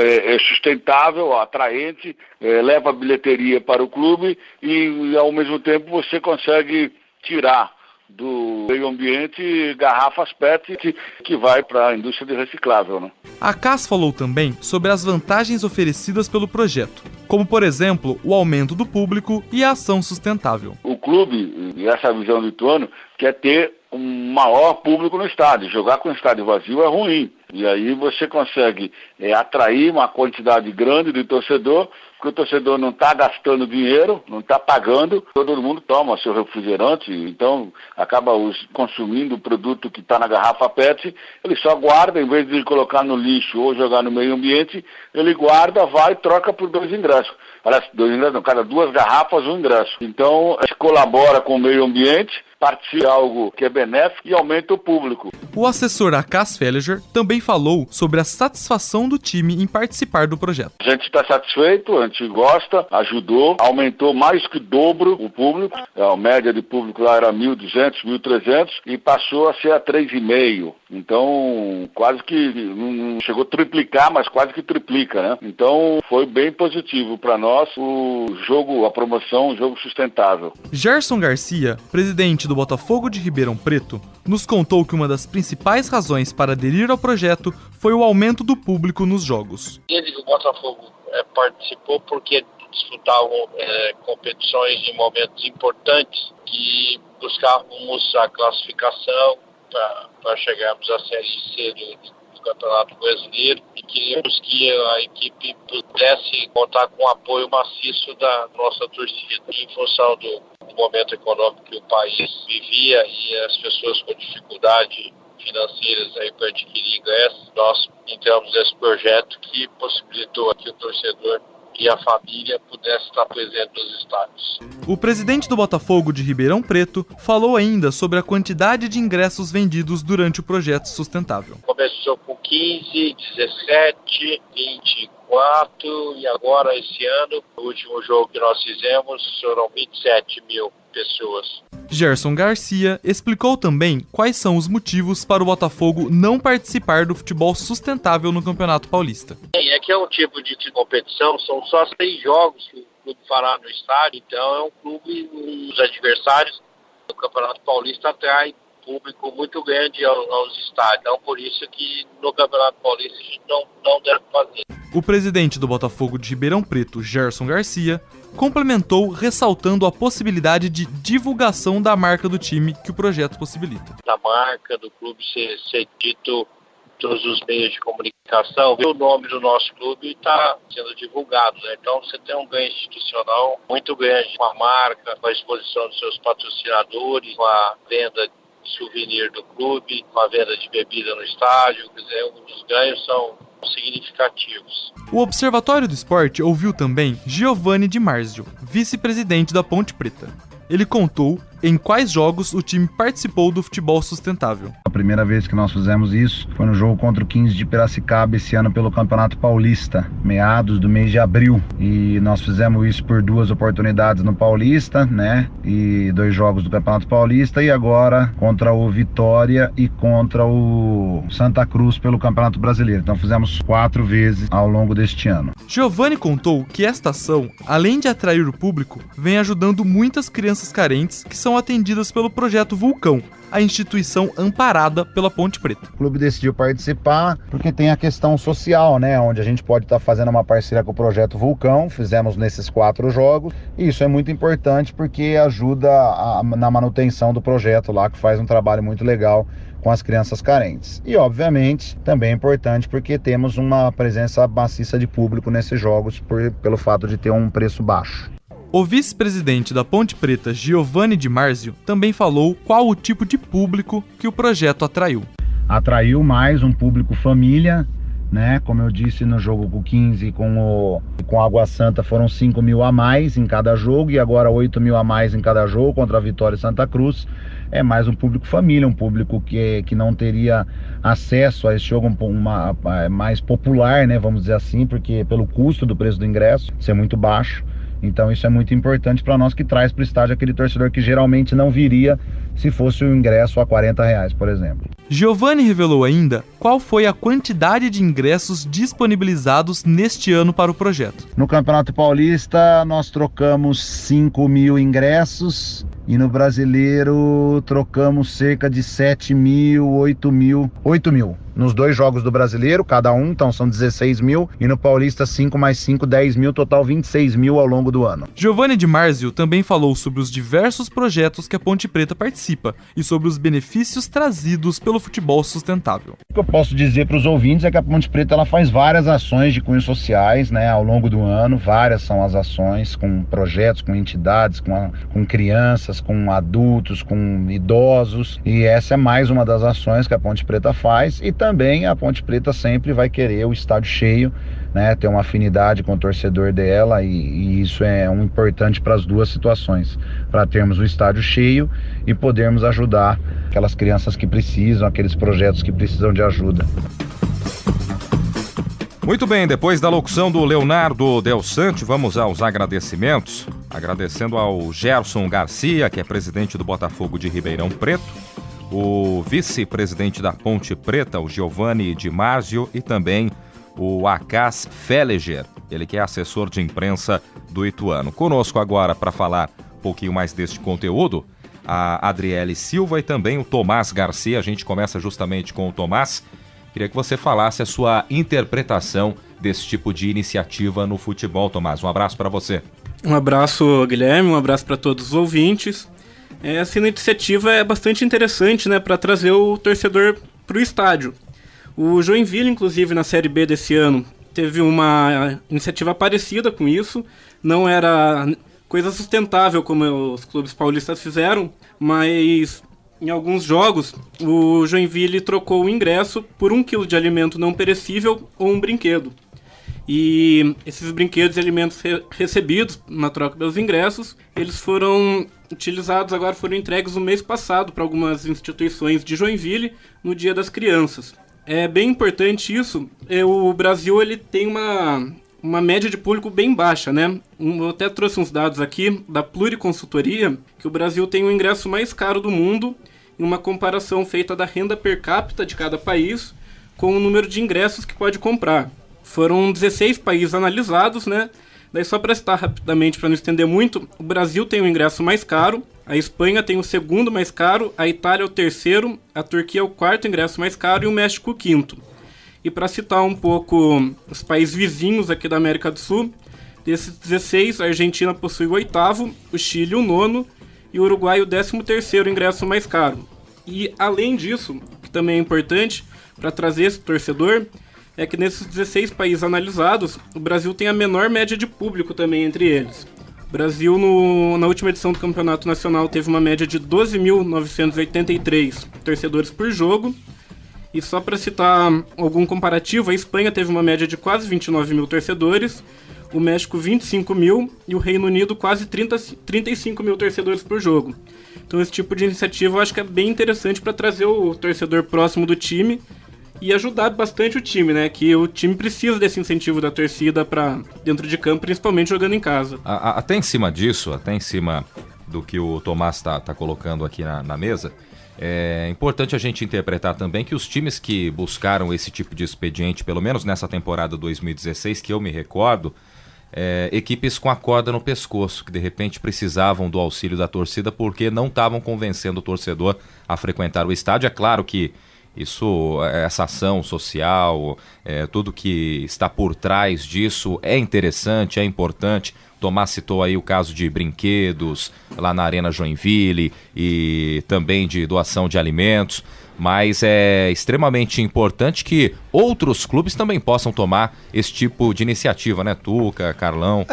G: sustentável, atraente, leva a bilheteria para o clube e ao mesmo tempo você consegue tirar do meio ambiente garrafas PET que vai para a indústria de reciclável, né?
F: A Akash falou também sobre as vantagens oferecidas pelo projeto, como por exemplo o aumento do público e a ação sustentável.
G: O clube, e essa visão do Ituano, quer ter um maior público no estádio. Jogar com o estádio vazio é ruim. E aí você consegue atrair uma quantidade grande de torcedor, porque o torcedor não está gastando dinheiro, não está pagando, todo mundo toma seu refrigerante, então acaba consumindo o produto que está na garrafa PET, ele só guarda, em vez de colocar no lixo ou jogar no meio ambiente, ele guarda, vai e troca por 2 ingressos. Aliás, 2 ingressos não, cada 2 garrafas, 1 ingresso. Então, se colabora com o meio ambiente, participa de algo que é benéfico e aumenta o público.
F: O assessor Akash Felleger também falou sobre a satisfação do time em participar do projeto.
G: A gente está satisfeito, a gente gosta, ajudou, aumentou mais que dobro o público. A média de público lá era 1.200, 1.300 e passou a ser a 3,5. Então, quase que não chegou a triplicar, mas quase que triplica, né? Então, foi bem positivo para nós o jogo, a promoção, o jogo sustentável.
F: Gerson Garcia, presidente do Botafogo de Ribeirão Preto, nos contou que uma das principais razões para aderir ao projeto foi o aumento do público nos jogos.
H: O Botafogo participou porque disputavam competições em momentos importantes que buscávamos a classificação para chegarmos à Série C do Campeonato Brasileiro e queríamos que a equipe pudesse contar com o apoio maciço da nossa torcida. Em função do momento econômico que o país vivia e as pessoas com dificuldade financeiras aí para adquirir ingressos, nós entramos nesse projeto que possibilitou que o torcedor e a família pudesse estar presente nos estádios.
F: O presidente do Botafogo de Ribeirão Preto falou ainda sobre a quantidade de ingressos vendidos durante o projeto sustentável.
H: Começou com 15, 17, 24 e agora esse ano, o último jogo que nós fizemos, foram 27 mil pessoas.
F: Gerson Garcia explicou também quais são os motivos para o Botafogo não participar do futebol sustentável no Campeonato Paulista.
H: É que é um tipo de competição, são só 6 jogos que o clube fará no estádio, então é um clube, os adversários do Campeonato Paulista atrai público muito grande aos estádios, então por isso que no Campeonato Paulista a gente não deve fazer.
F: O presidente do Botafogo de Ribeirão Preto, Gerson Garcia, complementou ressaltando a possibilidade de divulgação da marca do time que o projeto possibilita.
H: A marca do clube ser dito em todos os meios de comunicação, o nome do nosso clube está sendo divulgado, né? Então você tem um ganho institucional muito grande com a marca, com a exposição dos seus patrocinadores, com a venda de souvenir do clube, com a venda de bebida no estádio, quer dizer, os ganhos são significativos.
F: O Observatório do Esporte ouviu também Giovanni Di Marzio, vice-presidente da Ponte Preta. Ele contou em quais jogos o time participou do futebol sustentável.
I: A primeira vez que nós fizemos isso foi no jogo contra o 15 de Piracicaba esse ano pelo Campeonato Paulista, meados do mês de abril. E nós fizemos isso por 2 oportunidades no Paulista, né? E 2 jogos do Campeonato Paulista e agora contra o Vitória e contra o Santa Cruz pelo Campeonato Brasileiro. Então fizemos 4 vezes ao longo deste ano.
F: Giovanni contou que esta ação, além de atrair o público, vem ajudando muitas crianças carentes que são atendidas pelo Projeto Vulcão, a instituição amparada pela Ponte Preta.
I: O clube decidiu participar porque tem a questão social, né? Onde a gente pode estar fazendo uma parceria com o Projeto Vulcão, fizemos nesses 4 jogos, e isso é muito importante porque ajuda na manutenção do projeto lá, que faz um trabalho muito legal com as crianças carentes. E, obviamente, também é importante porque temos uma presença maciça de público nesses jogos pelo fato de ter um preço baixo.
F: O vice-presidente da Ponte Preta, Giovanni Di Marzio, também falou qual o tipo de público que o projeto atraiu.
I: Atraiu mais um público família, né? Como eu disse, no jogo com o 15 com a Água Santa foram 5 mil a mais em cada jogo e agora 8 mil a mais em cada jogo contra a Vitória e Santa Cruz. É mais um público família, um público que não teria acesso a esse jogo mais popular, né? Vamos dizer assim, porque pelo custo do preço do ingresso ser muito baixo. Então isso é muito importante para nós, que traz para o estádio aquele torcedor que geralmente não viria se fosse o ingresso a R$40, por exemplo.
F: Giovanni revelou ainda qual foi a quantidade de ingressos disponibilizados neste ano para o projeto.
I: No Campeonato Paulista nós trocamos 5 mil ingressos e no Brasileiro trocamos cerca de 7 mil, 8 mil. Nos 2 jogos do Brasileiro, cada um, então são 16 mil, e no Paulista 5 mais 5, 10 mil, total 26 mil ao longo do ano.
F: Giovanni Di Marzio também falou sobre os diversos projetos que a Ponte Preta participa e sobre os benefícios trazidos pelo futebol sustentável.
I: O que eu posso dizer para os ouvintes é que a Ponte Preta ela faz várias ações de cunho sociais, né, ao longo do ano. Várias são as ações com projetos, com entidades, com crianças, com adultos, com idosos, e essa é mais uma das ações que a Ponte Preta faz. E também a Ponte Preta sempre vai querer o estádio cheio, né, ter uma afinidade com o torcedor dela, e isso é importante para as 2 situações, para termos o estádio cheio e podermos ajudar aquelas crianças que precisam, aqueles projetos que precisam de ajuda.
B: Muito bem, depois da locução do Leonardo Del Sante, vamos aos agradecimentos. Agradecendo ao Gerson Garcia, que é presidente do Botafogo de Ribeirão Preto, o vice-presidente da Ponte Preta, o Giovanni Di Marzio, e também o Acas Felleger, ele que é assessor de imprensa do Ituano. Conosco agora para falar um pouquinho mais deste conteúdo, a Adriele Silva e também o Tomás Garcia. A gente começa justamente com o Tomás. Queria que você falasse a sua interpretação desse tipo de iniciativa no futebol, Tomás. Um abraço para você.
J: Um abraço, Guilherme, um abraço para todos os ouvintes. Essa iniciativa é bastante interessante, né, para trazer o torcedor para o estádio. O Joinville, inclusive, na Série B desse ano, teve uma iniciativa parecida com isso. Não era coisa sustentável como os clubes paulistas fizeram, mas em alguns jogos o Joinville trocou o ingresso por 1 quilo de alimento não perecível ou um brinquedo. E esses brinquedos e alimentos recebidos na troca dos ingressos, eles foram utilizados, agora foram entregues no mês passado para algumas instituições de Joinville no Dia das Crianças. É bem importante isso. O Brasil ele tem uma média de público bem baixa, né? Eu até trouxe uns dados aqui da Pluriconsultoria, que o Brasil tem o ingresso mais caro do mundo, em uma comparação feita da renda per capita de cada país com o número de ingressos que pode comprar. Foram 16 países analisados, né? Daí só para citar rapidamente, para não estender muito, o Brasil tem o ingresso mais caro, a Espanha tem o segundo mais caro, a Itália é o terceiro, a Turquia é o quarto ingresso mais caro e o México o quinto. E para citar um pouco os países vizinhos aqui da América do Sul, desses 16, a Argentina possui o oitavo, o Chile o nono e o Uruguai o 13º ingresso mais caro. E além disso, que também é importante para trazer esse torcedor, é que nesses 16 países analisados, o Brasil tem a menor média de público também entre eles. O Brasil, na última edição do Campeonato Nacional, teve uma média de 12.983 torcedores por jogo. E só para citar algum comparativo, a Espanha teve uma média de quase 29 mil torcedores, o México 25 mil e o Reino Unido quase 35 mil torcedores por jogo. Então esse tipo de iniciativa eu acho que é bem interessante para trazer o torcedor próximo do time e ajudar bastante o time, né? Que o time precisa desse incentivo da torcida para dentro de campo, principalmente jogando em casa.
B: Até em cima disso, até em cima do que o Tomás tá colocando aqui na mesa, é importante a gente interpretar também que os times que buscaram esse tipo de expediente, pelo menos nessa temporada 2016, que eu me recordo, equipes com a corda no pescoço, que de repente precisavam do auxílio da torcida porque não estavam convencendo o torcedor a frequentar o estádio. É claro que essa ação social, tudo que está por trás disso é interessante, é importante. Tomás citou aí o caso de brinquedos lá na Arena Joinville e também de doação de alimentos, mas é extremamente importante que outros clubes também possam tomar esse tipo de iniciativa, né, Tuca, Carlão?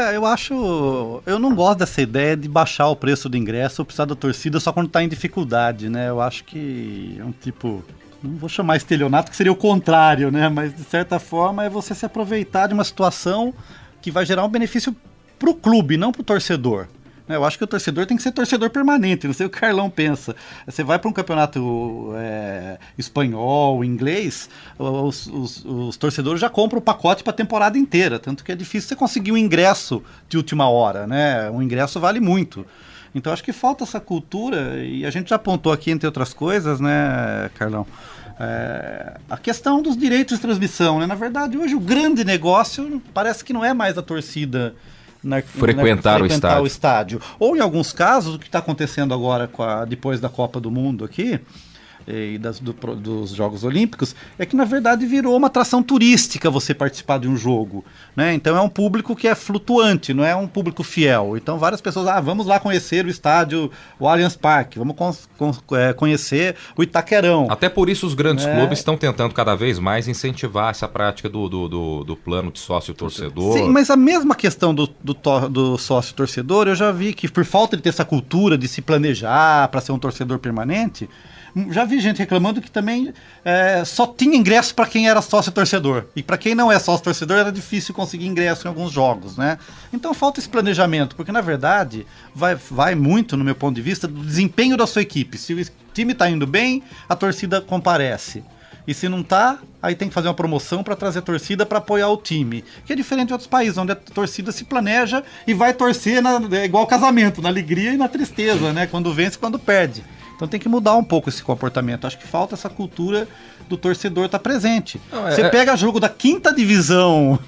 C: Eu não gosto dessa ideia de baixar o preço do ingresso ou precisar da torcida só quando está em dificuldade, né? Eu acho que é um tipo... Não vou chamar estelionato, que seria o contrário, né? Mas, de certa forma, é você se aproveitar de uma situação que vai gerar um benefício para o clube, não para o torcedor. Eu acho que o torcedor tem que ser torcedor permanente, não sei o que o Carlão pensa. Você vai para um campeonato espanhol, inglês, os torcedores já compram o pacote para a temporada inteira, tanto que é difícil você conseguir um ingresso de última hora, né? Um ingresso vale muito. Então acho que falta essa cultura, e a gente já apontou aqui, entre outras coisas, né, Carlão, a questão dos direitos de transmissão, né? Na verdade, hoje o grande negócio parece que não é mais a torcida
B: frequentar o
C: estádio. Ou, em alguns casos, o que está acontecendo agora depois da Copa do Mundo aqui, e dos Jogos Olímpicos, é que na verdade virou uma atração turística você participar de um jogo, né? Então é um público que é flutuante, não é um público fiel. Então várias pessoas, vamos lá conhecer o estádio, o Allianz Parque, vamos conhecer o Itaquerão.
B: Até por isso os grandes clubes estão tentando cada vez mais incentivar essa prática do plano de sócio-torcedor.
C: Sim, mas a mesma questão do sócio-torcedor, eu já vi que por falta de ter essa cultura de se planejar para ser um torcedor permanente, já vi gente reclamando que também só tinha ingresso para quem era sócio-torcedor. E para quem não é sócio-torcedor era difícil conseguir ingresso em alguns jogos, né? Então falta esse planejamento, porque na verdade vai muito, no meu ponto de vista, do desempenho da sua equipe. Se o time está indo bem, a torcida comparece. E se não tá, aí tem que fazer uma promoção para trazer a torcida para apoiar o time. Que é diferente de outros países, onde a torcida se planeja e vai torcer igual casamento, na alegria e na tristeza, né? Quando vence e quando perde. Então tem que mudar um pouco esse comportamento. Acho que falta essa cultura do torcedor estar presente. Você pega jogo da 5ª divisão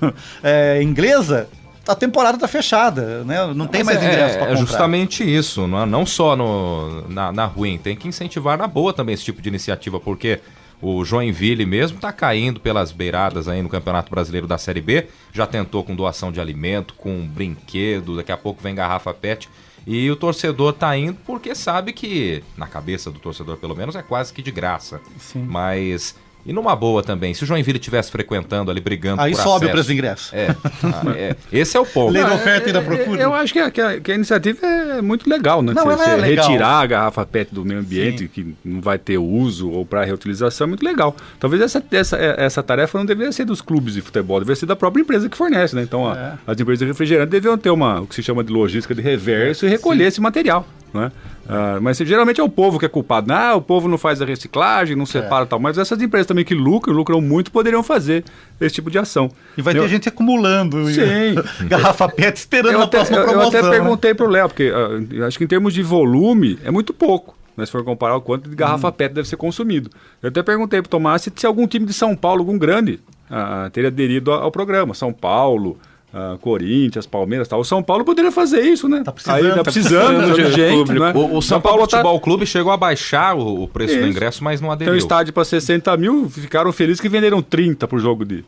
C: inglesa, a temporada está fechada, né? Não tem mais ingresso para comprar.
B: É justamente isso, não só na ruim. Tem que incentivar na boa também esse tipo de iniciativa, porque o Joinville mesmo está caindo pelas beiradas aí no Campeonato Brasileiro da Série B. Já tentou com doação de alimento, com brinquedo, daqui a pouco vem garrafa PET. E o torcedor tá indo porque sabe que, na cabeça do torcedor pelo menos, é quase que de graça.
C: Sim.
B: Mas E numa boa também, se o Joinville estivesse frequentando ali, brigando
C: aí
B: por
C: sobe
B: acesso,
C: o preço de ingresso.
B: Esse é o ponto.
C: Lei da oferta e da procura.
D: Eu acho que a iniciativa é muito legal, né?
C: Não,
D: Você
C: legal.
D: retirar a garrafa PET do meio ambiente, sim, que não vai ter uso ou para reutilização, é muito legal. Talvez essa tarefa não deveria ser dos clubes de futebol, deveria ser da própria empresa que fornece, né? Então, as empresas de refrigerante deviam ter o que se chama de logística de reverso e recolher esse material, né? Mas geralmente é o povo que é culpado. O povo não faz a reciclagem, não separa e tal. Mas essas empresas também que lucram muito, poderiam fazer esse tipo de ação.
C: E vai ter gente acumulando garrafa PET esperando a próxima promoção.
D: Eu até perguntei pro Léo, porque acho que em termos de volume é muito pouco. Mas se for comparar o quanto de garrafa PET deve ser consumido. Eu até perguntei pro Tomás se algum time de São Paulo, algum grande, teria aderido ao programa. São Paulo, Corinthians, Palmeiras, tal. O São Paulo poderia fazer isso, né?
C: Tá precisando
D: de gente, né?
B: O São Paulo Futebol Clube chegou a baixar o preço do ingresso, mas não aderiu.
D: Tem um estádio para 60 mil, ficaram felizes que venderam 30 pro jogo de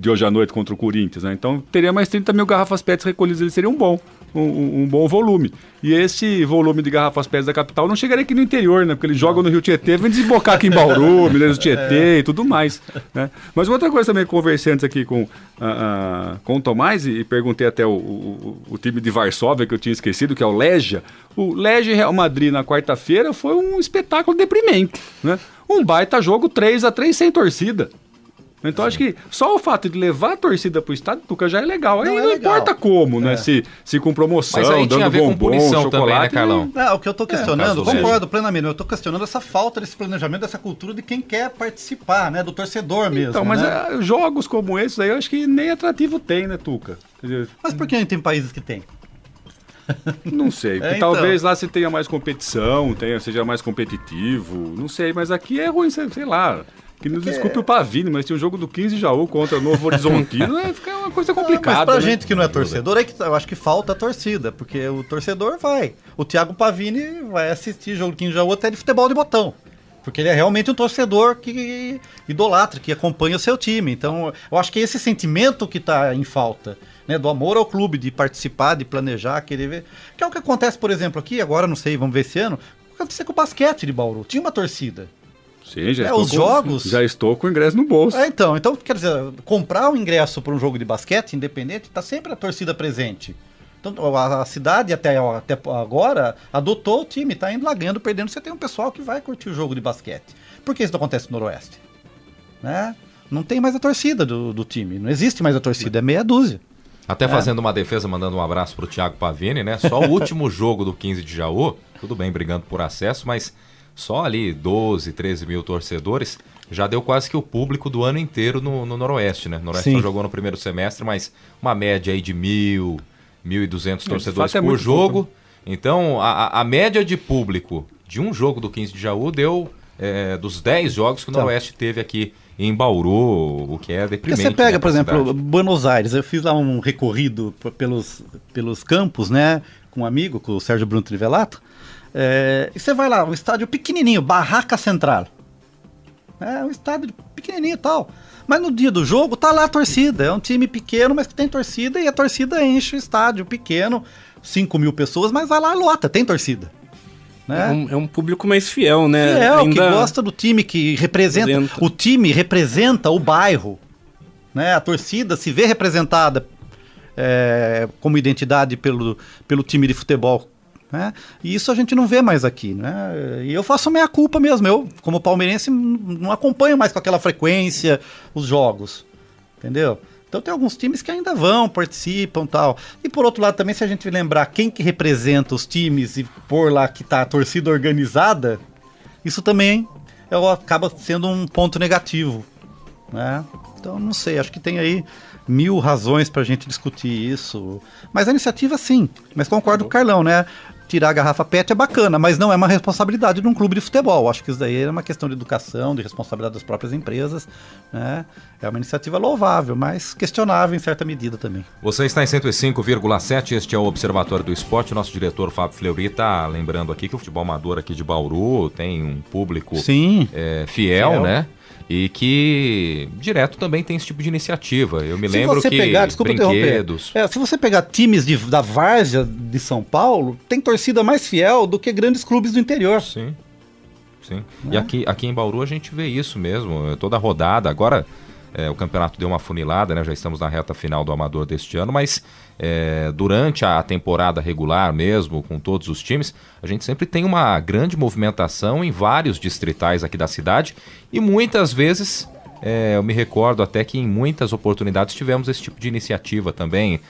D: hoje à noite contra o Corinthians, né? Então teria mais 30 mil garrafas PET recolhidas, ele seria um bom volume. E esse volume de garrafas PET da capital não chegaria aqui no interior, né? Porque eles jogam no Rio Tietê, vem desembocar aqui em Bauru, Minas do Tietê e tudo mais, né? Mas uma outra coisa também, conversei antes aqui com o Tomás e perguntei até o time de Varsóvia, que eu tinha esquecido, que é o Legia. O Legia Real Madrid na quarta-feira foi um espetáculo deprimente, né? Um baita jogo 3-3 sem torcida. Então acho que só o fato de levar a torcida pro estádio, Tuca, já é legal. Aí não importa como, né? Se com promoção,
B: mas aí
D: dando
B: tinha a ver
D: bombom,
B: com punição
D: chocolate,
B: também, né, Carlão?
C: O que eu tô questionando, concordo plenamente, eu tô questionando essa falta desse planejamento, dessa cultura de quem quer participar, né? Do torcedor mesmo.
D: Então, mas jogos como esses aí, eu acho que nem atrativo tem, né, Tuca?
C: Mas por que tem países que tem?
D: Não sei, porque talvez lá se tenha mais competição, seja mais competitivo, não sei, mas aqui é ruim, sei lá. Que nos desculpe o Pavini, mas tinha um jogo do 15 de Jaú contra o Novo Horizontino, fica uma coisa complicada.
C: Mas pra gente que não é torcedor, eu acho que falta a torcida, porque o torcedor vai. O Thiago Pavini vai assistir jogo do 15 de Jaú até de futebol de botão. Porque ele é realmente um torcedor que idolatra, que acompanha o seu time. Então, eu acho que é esse sentimento que está em falta, né, do amor ao clube, de participar, de planejar, querer ver. Que é o que acontece, por exemplo, aqui, agora não sei, vamos ver esse ano, aconteceu com o basquete de Bauru. Tinha uma torcida.
D: Sim,
C: já
D: estou com o ingresso no bolso.
C: Então, quer dizer, comprar o ingresso para um jogo de basquete independente, está sempre a torcida presente. Então, a cidade até agora adotou o time, está indo lá ganhando, perdendo. Você tem um pessoal que vai curtir o jogo de basquete. Por que isso não acontece no Noroeste? Né? Não tem mais a torcida do time, não existe mais a torcida, é meia dúzia.
B: Até fazendo uma defesa, mandando um abraço pro Thiago Pavini, né? Só o último jogo do 15 de Jaú, tudo bem, brigando por acesso, mas só ali 12, 13 mil torcedores, já deu quase que o público do ano inteiro no Noroeste, né? O Noroeste só jogou no primeiro semestre, mas uma média aí de 1.200 torcedores por jogo. Pouco, né? Então, a média de público de um jogo do 15 de Jaú deu dos 10 jogos que o Noroeste teve aqui em Bauru, o que é deprimente.
C: Você pega, por exemplo, Buenos Aires, eu fiz lá um recorrido pelos campos, né, com um amigo, com o Sérgio Bruno Trivelato, e você vai lá, um estádio pequenininho, Barraca Central. Um estádio pequenininho e tal. Mas no dia do jogo tá lá a torcida. É um time pequeno, mas que tem torcida, e a torcida enche o estádio pequeno, 5 mil pessoas, mas vai lá e lota, tem torcida. Né?
J: É um público mais fiel, né?
C: Fiel, que gosta do time, que representa. O time representa o bairro. Né? A torcida se vê representada como identidade pelo time de futebol. Né? E isso a gente não vê mais aqui, né? E eu faço minha culpa mesmo. Eu, como palmeirense, não acompanho mais com aquela frequência os jogos, entendeu? Então tem alguns times que ainda participam e tal. E por outro lado também, se a gente lembrar quem que representa os times e pôr lá que tá a torcida organizada, isso também acaba sendo um ponto negativo, né? Então não sei, acho que tem aí 1000 razões pra gente discutir isso. Mas a iniciativa sim, mas concordo com o Carlão, né? Tirar a garrafa PET é bacana, mas não é uma responsabilidade de um clube de futebol. Acho que isso daí é uma questão de educação, de responsabilidade das próprias empresas, né? É uma iniciativa louvável, mas questionável em certa medida também.
B: Você está em 105,7, este é o Observatório do Esporte. O nosso diretor Fábio Fleury está lembrando aqui que o futebol amador aqui de Bauru tem um público fiel, né? E que direto também tem esse tipo de iniciativa. Eu me lembro que brinquedos...
C: se você pegar times da várzea de São Paulo, tem torcida mais fiel do que grandes clubes do interior.
B: Sim. Sim. E aqui em Bauru a gente vê isso mesmo, toda rodada. Agora o campeonato deu uma funilada, né? Já estamos na reta final do Amador deste ano, mas durante a temporada regular mesmo, com todos os times, a gente sempre tem uma grande movimentação em vários distritais aqui da cidade e muitas vezes... eu me recordo até que em muitas oportunidades tivemos esse tipo de iniciativa também,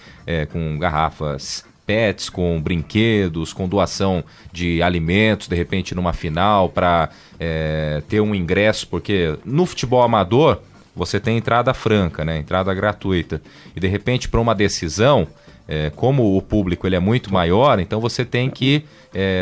B: com garrafas PETs, com brinquedos, com doação de alimentos, de repente numa final, para ter um ingresso, porque no futebol amador você tem entrada franca, né? Entrada gratuita, e de repente para uma decisão, como o público ele é muito maior, então você tem que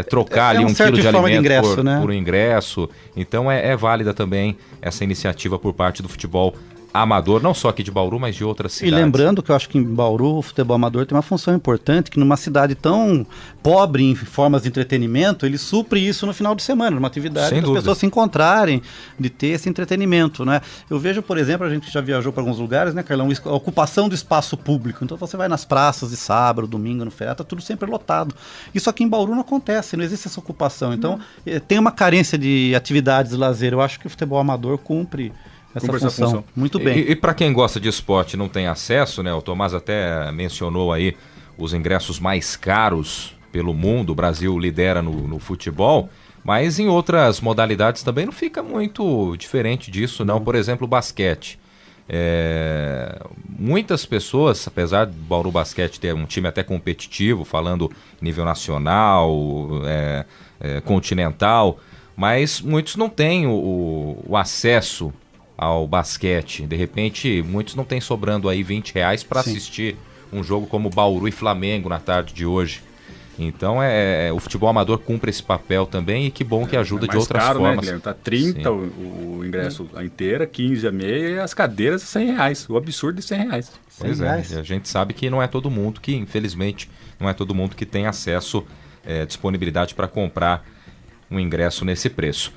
B: trocar ali 1 quilo de alimento ingresso, por ingresso. Então é válida também essa iniciativa por parte do futebol amador, não só aqui de Bauru, mas de outras cidades.
C: E lembrando que eu acho que em Bauru o futebol amador tem uma função importante, que numa cidade tão pobre em formas de entretenimento, ele supre isso no final de semana, numa atividade para as pessoas se encontrarem, de ter esse entretenimento, né? Eu vejo, por exemplo, a gente já viajou para alguns lugares, né, Carlão, a ocupação do espaço público. Então você vai nas praças de sábado, domingo, no feriado, tá tudo sempre lotado. Isso aqui em Bauru não acontece, não existe essa ocupação. Então tem uma carência de atividades de lazer. Eu acho que o futebol amador cumpre essa função. Muito bem.
B: E para quem gosta de esporte e não tem acesso, né? O Tomás até mencionou aí os ingressos mais caros pelo mundo. O Brasil lidera no futebol, mas em outras modalidades também não fica muito diferente disso, não. Por exemplo, o basquete. Muitas pessoas, apesar do Bauru Basquete ter um time até competitivo, falando nível nacional, continental, mas muitos não têm o acesso ao basquete. De repente, muitos não têm sobrando aí R$20 para assistir um jogo como Bauru e Flamengo na tarde de hoje. Então, o futebol amador cumpre esse papel também, e que bom que ajuda de outras
D: caro,
B: formas.
D: Né, Guilherme? Tá 30 o ingresso a inteira, 15 a meia, e as cadeiras R$100. O absurdo de R$100.
B: Pois é, a gente sabe que não é todo mundo que, infelizmente, não é todo mundo que tem acesso, disponibilidade para comprar um ingresso nesse preço.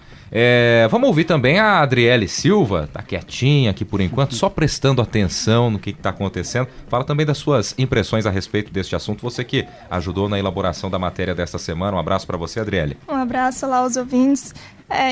B: Vamos ouvir também a Adriele Silva, tá quietinha aqui por enquanto, só prestando atenção no que está acontecendo. Fala também das suas impressões a respeito deste assunto, você que ajudou na elaboração da matéria desta semana. Um abraço para você, Adriele.
K: Um abraço lá aos ouvintes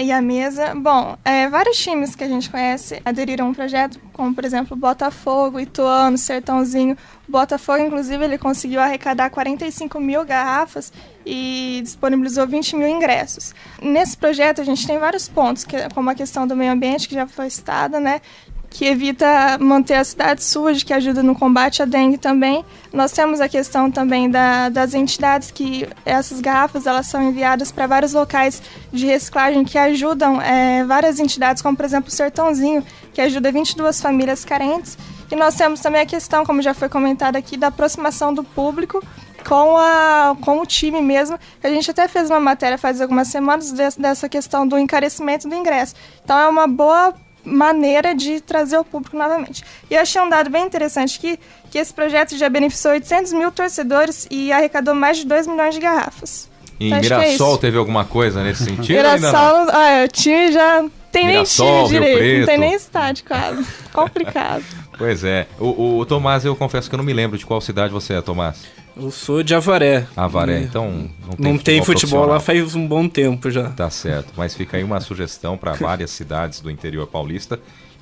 K: e à mesa. Bom, vários times que a gente conhece aderiram a um projeto, como por exemplo Botafogo, Ituano, Sertãozinho. O Botafogo, inclusive, ele conseguiu arrecadar 45 mil garrafas e disponibilizou 20 mil ingressos. Nesse projeto a gente tem vários pontos, como a questão do meio ambiente, que já foi citada, né? Que evita manter a cidade suja, que ajuda no combate à dengue também. Nós temos a questão também das entidades, que essas garrafas elas são enviadas para vários locais de reciclagem que ajudam várias entidades, como por exemplo o Sertãozinho, que ajuda 22 famílias carentes. E nós temos também a questão, como já foi comentado aqui, da aproximação do público com o time mesmo. A gente até fez uma matéria faz algumas semanas dessa questão do encarecimento do ingresso. Então é uma boa maneira de trazer o público novamente. E eu achei um dado bem interessante aqui, que esse projeto já beneficiou 800 mil torcedores e arrecadou mais de 2 milhões de garrafas.
B: E em Mirassol teve alguma coisa nesse sentido?
K: Mirassol, o time já tem Mirassol, nem time direito, não tem nem estádio quase. Complicado.
B: Pois é. O Tomás, eu confesso que eu não me lembro de qual cidade você é, Tomás.
J: Eu sou de Avaré.
B: Avaré, então
J: não tem futebol lá faz um bom tempo já.
B: Tá certo, mas fica aí uma sugestão para várias cidades do interior paulista,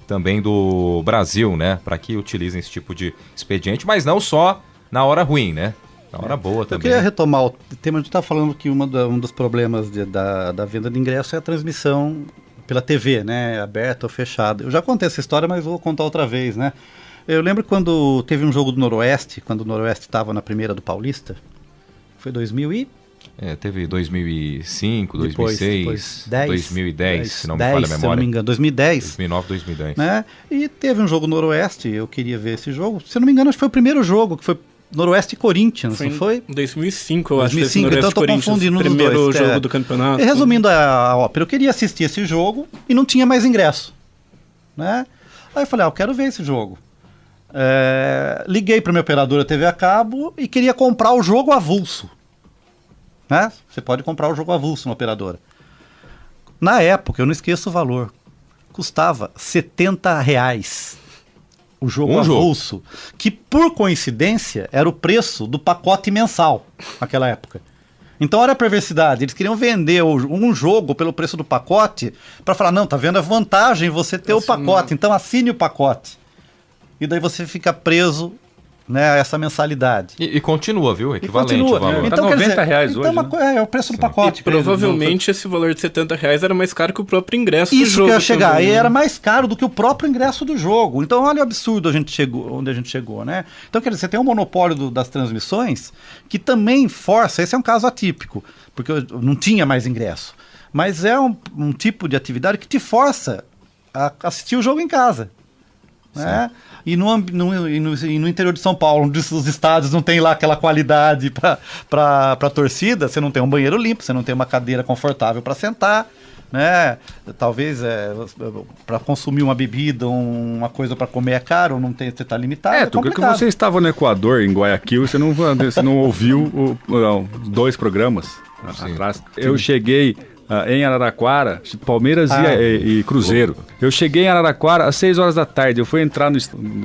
B: também do Brasil, né? Para que utilizem esse tipo de expediente, mas não só na hora ruim, né? Na hora boa também.
C: Eu queria retomar o tema, a gente está falando que um dos problemas da venda de ingresso é a transmissão pela TV, né? Aberta ou fechada. Eu já contei essa história, mas vou contar outra vez, né? Eu lembro quando teve um jogo do Noroeste, quando o Noroeste estava na primeira do Paulista, foi 2000 e...
B: teve 2005, 2006, 2010, se não me falha a memória.
C: Se não me engano, 2010.
B: 2009, 2010.
C: Né? E teve um jogo Noroeste, eu queria ver esse jogo. Se não me engano, acho que foi o primeiro jogo, que foi Noroeste e Corinthians, não foi?
J: Em 2005, eu acho.
C: 2005, então eu tô confundindo os dois.
J: Primeiro jogo do campeonato.
C: Resumindo a ópera, eu queria assistir esse jogo e não tinha mais ingresso. Né? Aí eu falei, eu quero ver esse jogo. Liguei para minha operadora TV a cabo e queria comprar o jogo avulso. Né? Você pode comprar o jogo avulso na operadora. Na época, eu não esqueço o valor, custava R$70 o jogo avulso, que por coincidência era o preço do pacote mensal naquela época. Então, olha a perversidade. Eles queriam vender um jogo pelo preço do pacote para falar, não, tá vendo a vantagem você ter o pacote, então assine o pacote. E daí você fica preso, né, a essa mensalidade.
B: E continua, viu? Equivalente
C: continua.
B: o valor.
C: Então,
D: tá R$90 hoje,
C: né? É o preço do pacote.
J: E provavelmente esse valor de R$70 era mais caro que o próprio ingresso do jogo.
C: Isso que eu ia chegar. Também, e era mais caro do que o próprio ingresso do jogo. Então, olha o absurdo onde a gente chegou, né? Então, quer dizer, você tem um monopólio das transmissões que também força, esse é um caso atípico, porque não tinha mais ingresso. Mas é um tipo de atividade que te força a assistir o jogo em casa. Né? E no interior de São Paulo, onde os estádios não tem lá aquela qualidade para a torcida, você não tem um banheiro limpo, você não tem uma cadeira confortável para sentar, né? Talvez para consumir uma bebida, uma coisa para comer é caro, você está limitado.
D: Tuca, que você estava no Equador, em Guayaquil, você não ouviu os 2 programas atrás. Eu cheguei em Araraquara, Palmeiras e Cruzeiro. Eu cheguei em Araraquara às 6 horas da tarde. Eu fui entrar no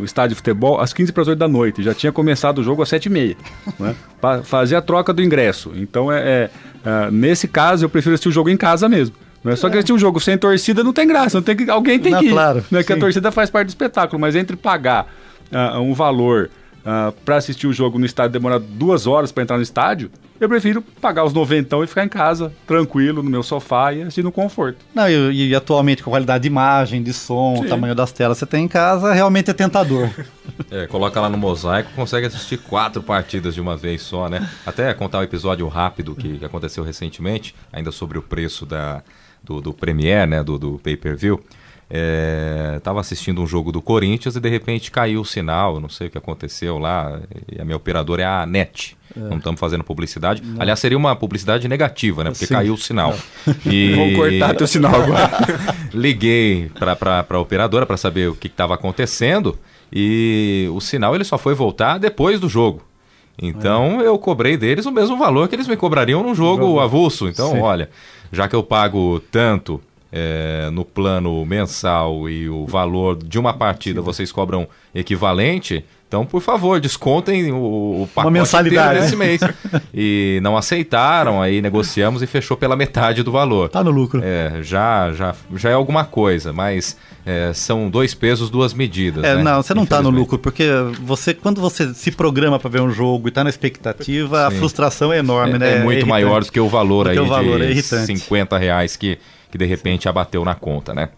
D: estádio de futebol às 15 para as 8 da noite. Já tinha começado o jogo às 7h30. Né? Para fazer a troca do ingresso. Então, nesse caso, eu prefiro assistir o jogo em casa mesmo. Né? Só que assistir um jogo sem torcida não tem graça. Alguém tem que ir.
C: Claro,
D: né? Que a torcida faz parte do espetáculo. Mas entre pagar um valor para assistir o jogo no estádio, demorar 2 horas para entrar no estádio, eu prefiro pagar os 90 e ficar em casa, tranquilo, no meu sofá e assistir no conforto.
C: Não, e atualmente com a qualidade de imagem, de som, o tamanho das telas que você tem em casa, realmente é tentador.
B: Coloca lá no mosaico, consegue assistir 4 partidas de uma vez só, né? Até contar um episódio rápido que aconteceu recentemente, ainda sobre o preço do Premier, né, do pay-per-view. Tava assistindo um jogo do Corinthians e de repente caiu o sinal, eu não sei o que aconteceu lá, e a minha operadora é a NET. Não estamos fazendo publicidade. Não. Aliás, seria uma publicidade negativa, né? Porque caiu o sinal.
D: Vou cortar teu sinal agora.
B: Liguei para a operadora para saber o que estava acontecendo e o sinal ele só foi voltar depois do jogo. Então eu cobrei deles o mesmo valor que eles me cobrariam num jogo avulso. Então, olha, já que eu pago tanto no plano mensal e o valor de uma partida vocês cobram equivalente, então, por favor, descontem o pacote inteiro desse mês. E não aceitaram, aí negociamos e fechou pela metade do valor.
C: Tá no lucro.
B: Já é alguma coisa, mas são 2 pesos, 2 medidas. Né?
C: Não, você não tá no lucro, porque quando você se programa para ver um jogo e tá na expectativa, a frustração é enorme, né?
B: É muito maior do que o valor aí de R$50 que de repente abateu na conta, né?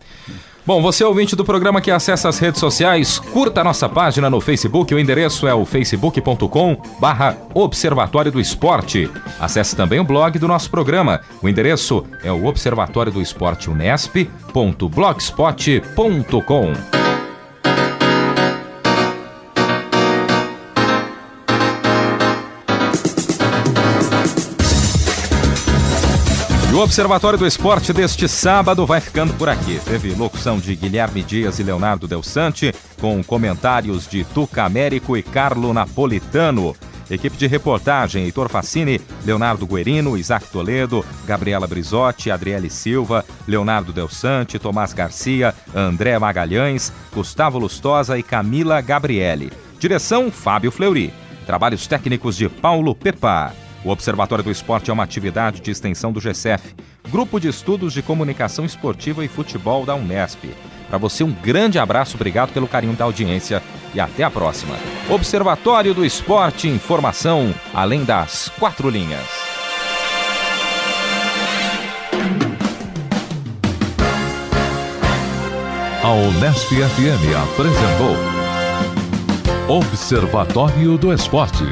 B: Bom, você ouvinte do programa que acessa as redes sociais, curta a nossa página no Facebook, o endereço é o facebook.com/Observatório do Esporte. Acesse também o blog do nosso programa, o endereço é o Observatório do Esporte Unesp.blogspot.com. E o Observatório do Esporte deste sábado vai ficando por aqui. Teve locução de Guilherme Dias e Leonardo Del Sante, com comentários de Tuca Américo e Carlo Napolitano. Equipe de reportagem, Heitor Facini, Leonardo Guerino, Isaac Toledo, Gabriela Brizotti, Adriele Silva, Leonardo Del Sante, Tomás Garcia, André Magalhães, Gustavo Lustosa e Camila Gabriele. Direção, Fábio Fleury. Trabalhos técnicos de Paulo Pepa. O Observatório do Esporte é uma atividade de extensão do GECEF, Grupo de Estudos de Comunicação Esportiva e Futebol da Unesp. Para você, um grande abraço, obrigado pelo carinho da audiência e até a próxima. Observatório do Esporte, informação além das 4 linhas.
A: A Unesp FM apresentou Observatório do Esporte.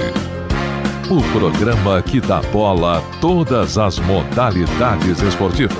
A: O programa que dá bola a todas as modalidades esportivas.